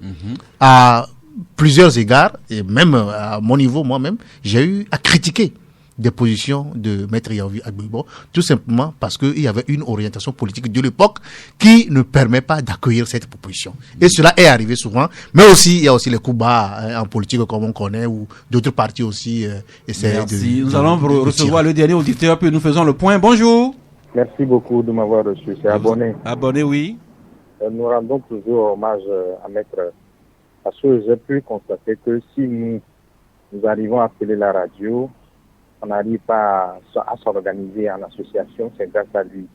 À plusieurs égards, et même à mon niveau, moi-même, j'ai eu à critiquer des positions de Maître Yaovi Agbouibo, tout simplement parce qu'il y avait une orientation politique de l'époque qui ne permet pas d'accueillir cette proposition. Et cela est arrivé souvent, mais aussi, il y a aussi les coups bas en politique comme on connaît, ou d'autres partis aussi essaient de... Nous allons recevoir le dernier auditeur, puis nous faisons le point. Bonjour. Merci beaucoup de m'avoir reçu. C'est Abonné. Abonné, oui. Nous rendons toujours hommage à Maître, parce que j'ai pu constater que si nous arrivons à appeler la radio, on n'arrive pas à s'organiser en association, c'est grâce à lui.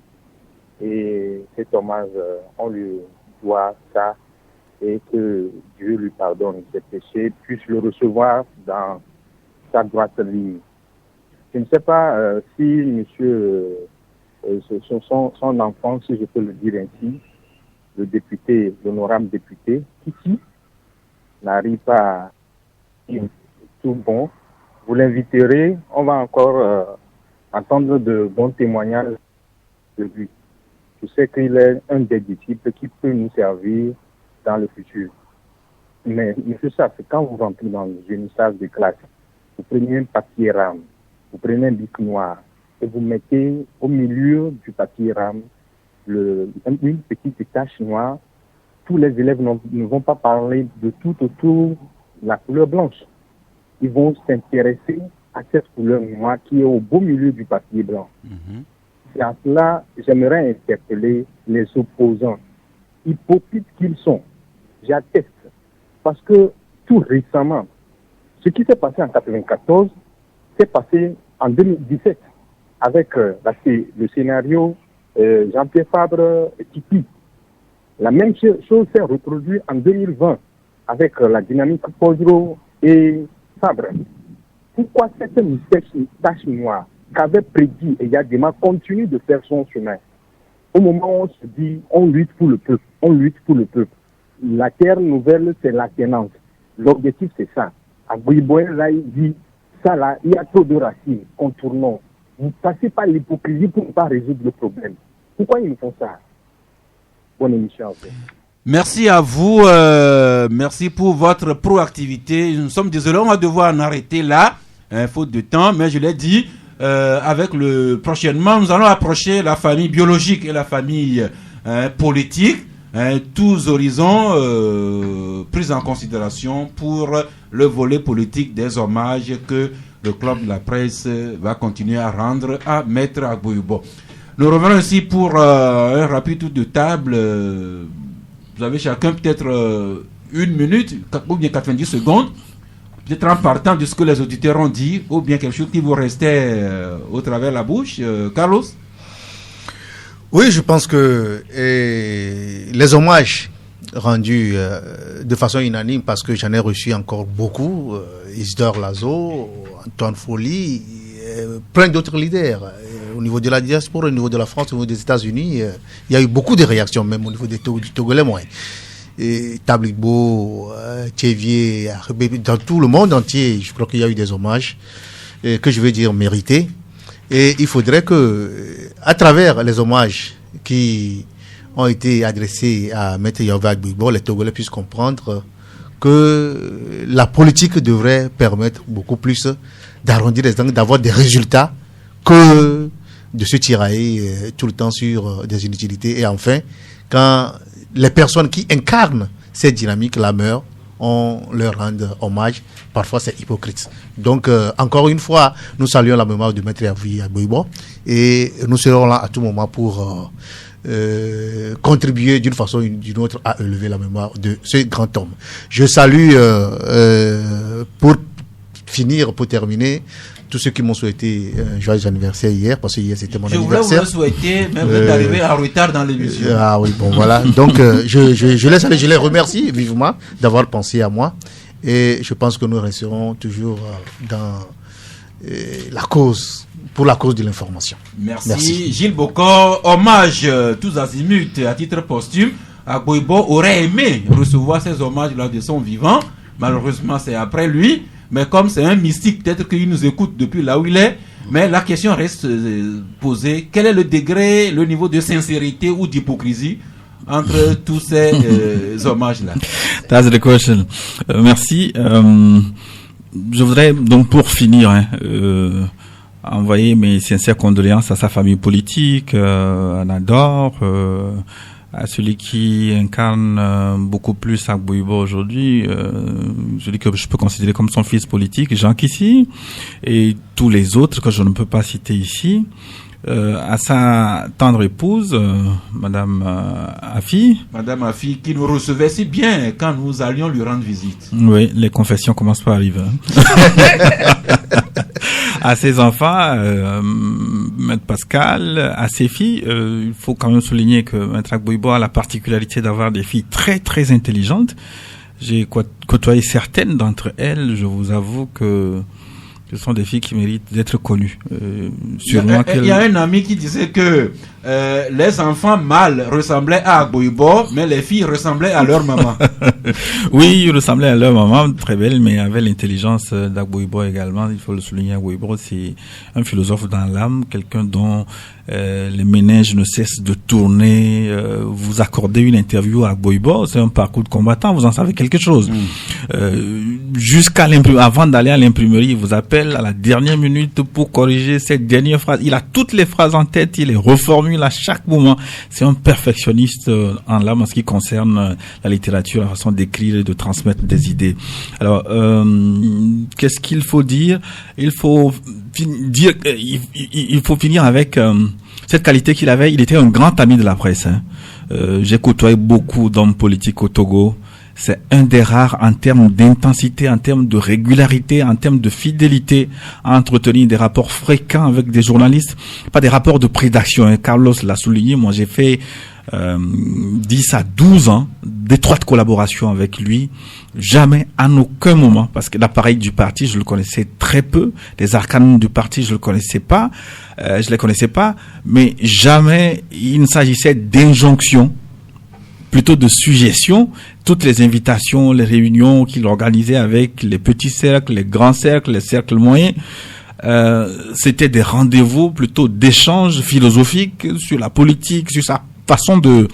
Et cet hommage, on lui doit ça, et que Dieu lui pardonne ses péchés, puisse le recevoir dans sa droite ligne. Je ne sais pas si monsieur, son enfant, si je peux le dire ainsi, le député, l'honorable député, ici, n'arrive pas à dire tout bon. Vous l'inviterez, on va encore entendre de bons témoignages de lui. Je sais qu'il est un des disciples qui peut nous servir dans le futur. Mais M. Sass, quand vous rentrez dans une salle de classe, vous prenez un papier rame, vous prenez un bic noir et vous mettez au milieu du papier rame une petite tache noire. Tous les élèves ne vont pas parler de tout autour de la couleur blanche. Ils vont s'intéresser à cette couleur noire qui est au beau milieu du papier blanc. C'est à cela j'aimerais interpeller les opposants, hypocrites qu'ils sont. J'atteste. Parce que tout récemment, ce qui s'est passé en 1994 s'est passé en 2017 avec le scénario Jean-Pierre Fabre et Tipi. La même chose s'est reproduite en 2020 avec la dynamique Podro et Fabre. Pourquoi cette tache noire qu'avait prédit et Yadema continue de faire son chemin? Au moment où on se dit on lutte pour le peuple, on lutte pour le peuple. La terre nouvelle, c'est l'alternance. L'objectif, c'est ça. À Boïboën, là, il dit ça là, il y a trop de racines, contournons. Vous passez par l'hypocrisie pour ne pas résoudre le problème. Pourquoi ils font ça? Bonne émission. Merci à vous, merci pour votre proactivité. Nous sommes désolés, on va devoir en arrêter là, faute de temps, mais je l'ai dit, prochainement, nous allons approcher la famille biologique et la famille politique, tous horizons pris en considération pour le volet politique des hommages que le club de la presse va continuer à rendre à Maître Agbouibo. Nous revenons ici pour un rapide tour de table. Vous avez chacun peut-être 1 minute ou bien 90 secondes, peut-être en partant de ce que les auditeurs ont dit, ou bien quelque chose qui vous restait au travers de la bouche. Carlos? Oui, je pense que les hommages rendus de façon unanime, parce que j'en ai reçu encore beaucoup, Isidore Lazo, Antoine Folly, plein d'autres leaders. Au niveau de la diaspora, au niveau de la France, au niveau des États-Unis, il y a eu beaucoup de réactions, même au niveau du Togolais, moi. Tablibo, Thévier, dans tout le monde entier, je crois qu'il y a eu des hommages que je veux dire mérités. Et il faudrait que, à travers les hommages qui ont été adressés à Maître Yaovi Agbouibo, les Togolais puissent comprendre que la politique devrait permettre beaucoup plus d'arrondir les angles, d'avoir des résultats que de se tirailler tout le temps sur des inutilités. Et enfin, quand les personnes qui incarnent cette dynamique-là meurent, on leur rend hommage. Parfois, c'est hypocrite. Donc, encore une fois, nous saluons la mémoire de Maître Yaovi Agbouibo et nous serons là à tout moment pour contribuer d'une façon ou d'une autre à élever la mémoire de ce grand homme. Je salue pour finir, pour terminer, tous ceux qui m'ont souhaité un joyeux anniversaire hier, parce que hier c'était mon anniversaire. Je voulais vous le souhaiter, mais vous êtes arrivé en retard dans l'émission. Ah oui, bon voilà. Donc je laisse aller, je les remercie vivement d'avoir pensé à moi. Et je pense que nous resterons toujours dans la cause, pour la cause de l'information. Merci. Gilles Bokor, hommage tous azimuts à titre posthume. Agboibo aurait aimé recevoir ces hommages lors de son vivant. Malheureusement, c'est après lui. Mais comme c'est un mystique, peut-être qu'il nous écoute depuis là où il est. Mais la question reste posée. Quel est le degré, le niveau de sincérité ou d'hypocrisie entre tous ces hommages-là? That's the question. Merci. Je voudrais donc pour finir envoyer mes sincères condoléances à sa famille politique, à Nador, à celui qui incarne beaucoup plus Agboibo aujourd'hui, celui que je peux considérer comme son fils politique, Jean Kissi, et tous les autres que je ne peux pas citer ici, à sa tendre épouse, Madame Afi. Madame Afi, qui nous recevait si bien quand nous allions lui rendre visite. Oui, les confessions commencent par arriver. À ses enfants, Maître Pascal, à ses filles, il faut quand même souligner que Maître Agboibo a la particularité d'avoir des filles très très intelligentes. J'ai côtoyé certaines d'entre elles, je vous avoue que ce sont des filles qui méritent d'être connues. Il y a un ami qui disait que les enfants mâles ressemblaient à Agboibo, mais les filles ressemblaient à leur maman. Oui, ils ressemblaient à leur maman, très belle, mais avec l'intelligence d'Agboibo également. Il faut le souligner, Agboibo, c'est un philosophe dans l'âme, quelqu'un dont les méninges ne cessent de tourner. Vous accordez une interview à Agboibo, c'est un parcours de combattant, vous en savez quelque chose. Jusqu'à avant d'aller à l'imprimerie, il vous appelle à la dernière minute pour corriger cette dernière phrase. Il a toutes les phrases en tête, il les reformule à chaque moment. C'est un perfectionniste en l'âme en ce qui concerne la littérature, la façon d'écrire et de transmettre des idées. Alors, qu'est-ce qu'il faut dire? Il faut finir avec cette qualité qu'il avait. Il était un grand ami de la presse. J'ai côtoyé beaucoup d'hommes politiques au Togo. C'est un des rares en termes d'intensité, en termes de régularité, en termes de fidélité à entretenir des rapports fréquents avec des journalistes, pas des rapports de prédation. Carlos l'a souligné, moi j'ai fait 10 à 12 ans d'étroite collaboration avec lui. Jamais, en aucun moment, parce que l'appareil du parti, je le connaissais très peu, les arcanes du parti, je les connaissais pas, mais jamais il ne s'agissait d'injonction, plutôt de suggestions. Toutes les invitations, les réunions qu'il organisait avec les petits cercles, les grands cercles, les cercles moyens, c'était des rendez-vous plutôt d'échanges philosophiques sur la politique, sur sa façon de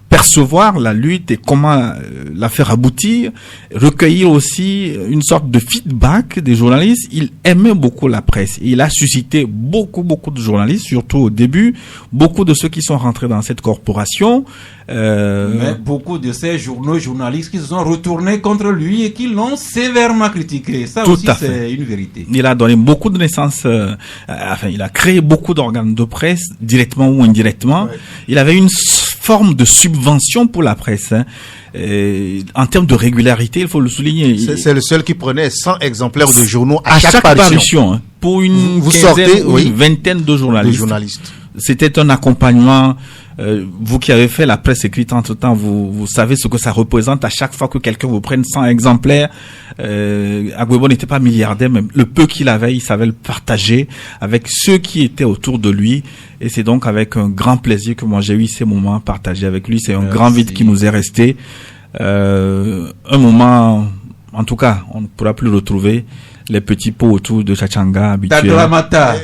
percevoir la lutte et comment la faire aboutir, recueillir aussi une sorte de feedback des journalistes. Il aimait beaucoup la presse. Il a suscité beaucoup de journalistes, surtout au début, beaucoup de ceux qui sont rentrés dans cette corporation. Mais beaucoup de ces journalistes qui se sont retournés contre lui et qui l'ont sévèrement critiqué. Ça tout aussi, c'est une vérité. Il a donné beaucoup de naissances, il a créé beaucoup d'organes de presse, directement ou indirectement. Ouais. Il avait une forme de subvention pour la presse. En termes de régularité, il faut le souligner. C'est le seul qui prenait 100 exemplaires de journaux à chaque parution. Pour une une vingtaine de journalistes. C'était un accompagnement. Vous qui avez fait la presse écrite entre-temps, vous savez ce que ça représente à chaque fois que quelqu'un vous prenne 100 exemplaires. Agboibo n'était pas milliardaire, mais le peu qu'il avait, il savait le partager avec ceux qui étaient autour de lui. Et c'est donc avec un grand plaisir que moi j'ai eu ces moments partagés avec lui. C'est un grand vide qui nous est resté. Un moment, en tout cas, on ne pourra plus retrouver les petits pots autour de Chachanga habituels. Daglamata.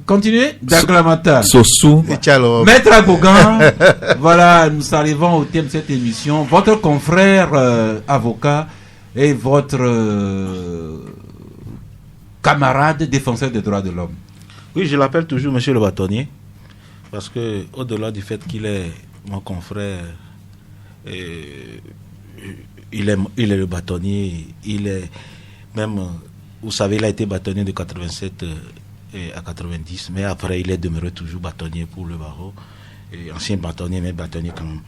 Continuez. Daglamata. Sossou. Maître Abogan. Voilà, nous arrivons au thème de cette émission. Votre confrère avocat et votre camarade défenseur des droits de l'homme. Oui, je l'appelle toujours Monsieur le Bâtonnier, parce que au-delà du fait qu'il est mon confrère, il est le bâtonnier, il est même, vous savez, il a été bâtonnier de 87 à 90, mais après il est demeuré toujours bâtonnier pour le barreau, ancien bâtonnier, mais bâtonnier quand même.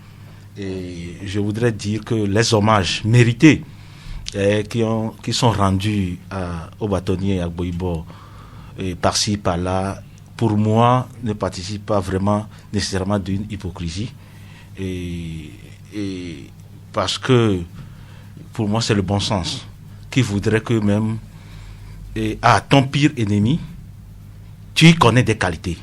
Et je voudrais dire que les hommages mérités qui sont rendus au bâtonnier à Boibo, par-ci, par-là, pour moi, ne participent pas vraiment nécessairement d'une hypocrisie. Et parce que, pour moi, c'est le bon sens qui voudrait que même à ton pire ennemi, tu connais des qualités.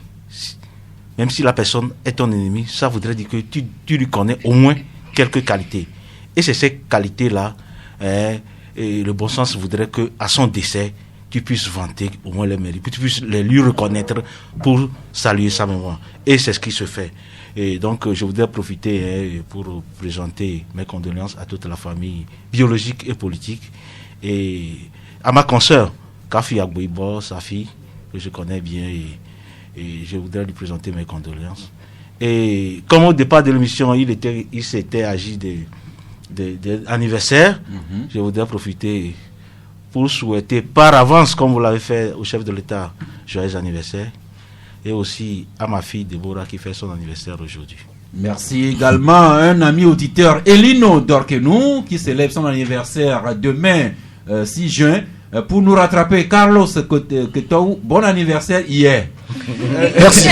Même si la personne est ton ennemi, ça voudrait dire que tu lui connais au moins quelques qualités. Et c'est ces qualités-là, et le bon sens voudrait qu'à son décès, tu puisses vanter au moins les mérites, que tu puisses les lui reconnaître pour saluer sa mémoire. Et c'est ce qui se fait. Et donc, je voudrais profiter pour présenter mes condoléances à toute la famille biologique et politique. Et à ma consoeur, Kafi Agboibo, sa fille, que je connais bien, et je voudrais lui présenter mes condoléances. Et comme au départ de l'émission, il s'était agi d'anniversaire, je voudrais profiter pour souhaiter par avance, comme vous l'avez fait au chef de l'État, joyeux anniversaire, et aussi à ma fille Déborah qui fait son anniversaire aujourd'hui. Merci également à un ami auditeur, Elino Dorkenou, qui célèbre son anniversaire demain, 6 juin. Pour nous rattraper, Carlos Ketou, bon anniversaire hier. Merci.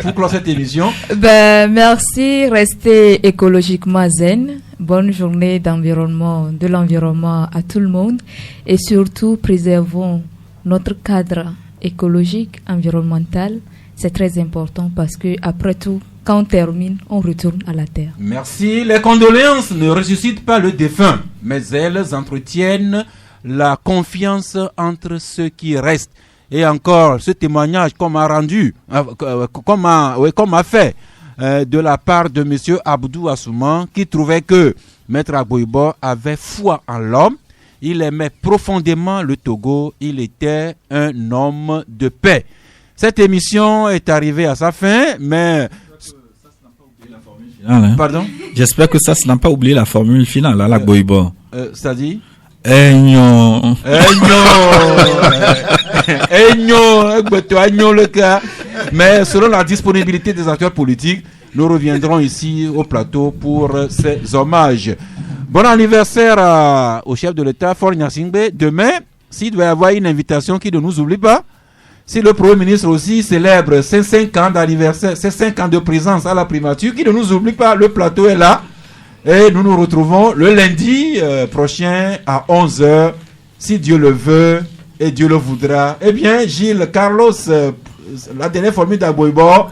Pour clore cette émission. Merci, restez écologiquement zen. Bonne journée de l'environnement à tout le monde. Et surtout, préservons notre cadre écologique, environnemental. C'est très important parce que après tout, quand on termine, on retourne à la terre. Merci. Les condoléances ne ressuscitent pas le défunt, mais elles entretiennent la confiance entre ceux qui restent. Et encore, ce témoignage qu'on m'a rendu, qu'on m'a fait de la part de M. Abdou Assouman, qui trouvait que Maître Agboibo avait foi en l'homme. Il aimait profondément le Togo. Il était un homme de paix. Cette émission est arrivée à sa fin, mais... Pardon? J'espère que ça n'a pas oublié la formule finale à l'Agboibo. C'est-à-dire? Mais selon la disponibilité des acteurs politiques, nous reviendrons ici au plateau pour ces hommages. Bon anniversaire au chef de l'État, Faure Gnassingbé. Demain, s'il doit y avoir une invitation qui ne nous oublie pas, si le Premier ministre aussi célèbre ses 5 ans d'anniversaire, ses 5 ans de présence à la primature, qui ne nous oublie pas, le plateau est là. Et nous nous retrouvons le lundi prochain à 11h, si Dieu le veut et Dieu le voudra. Eh bien, Gilles, Carlos, la dernière formule d'Agboibo.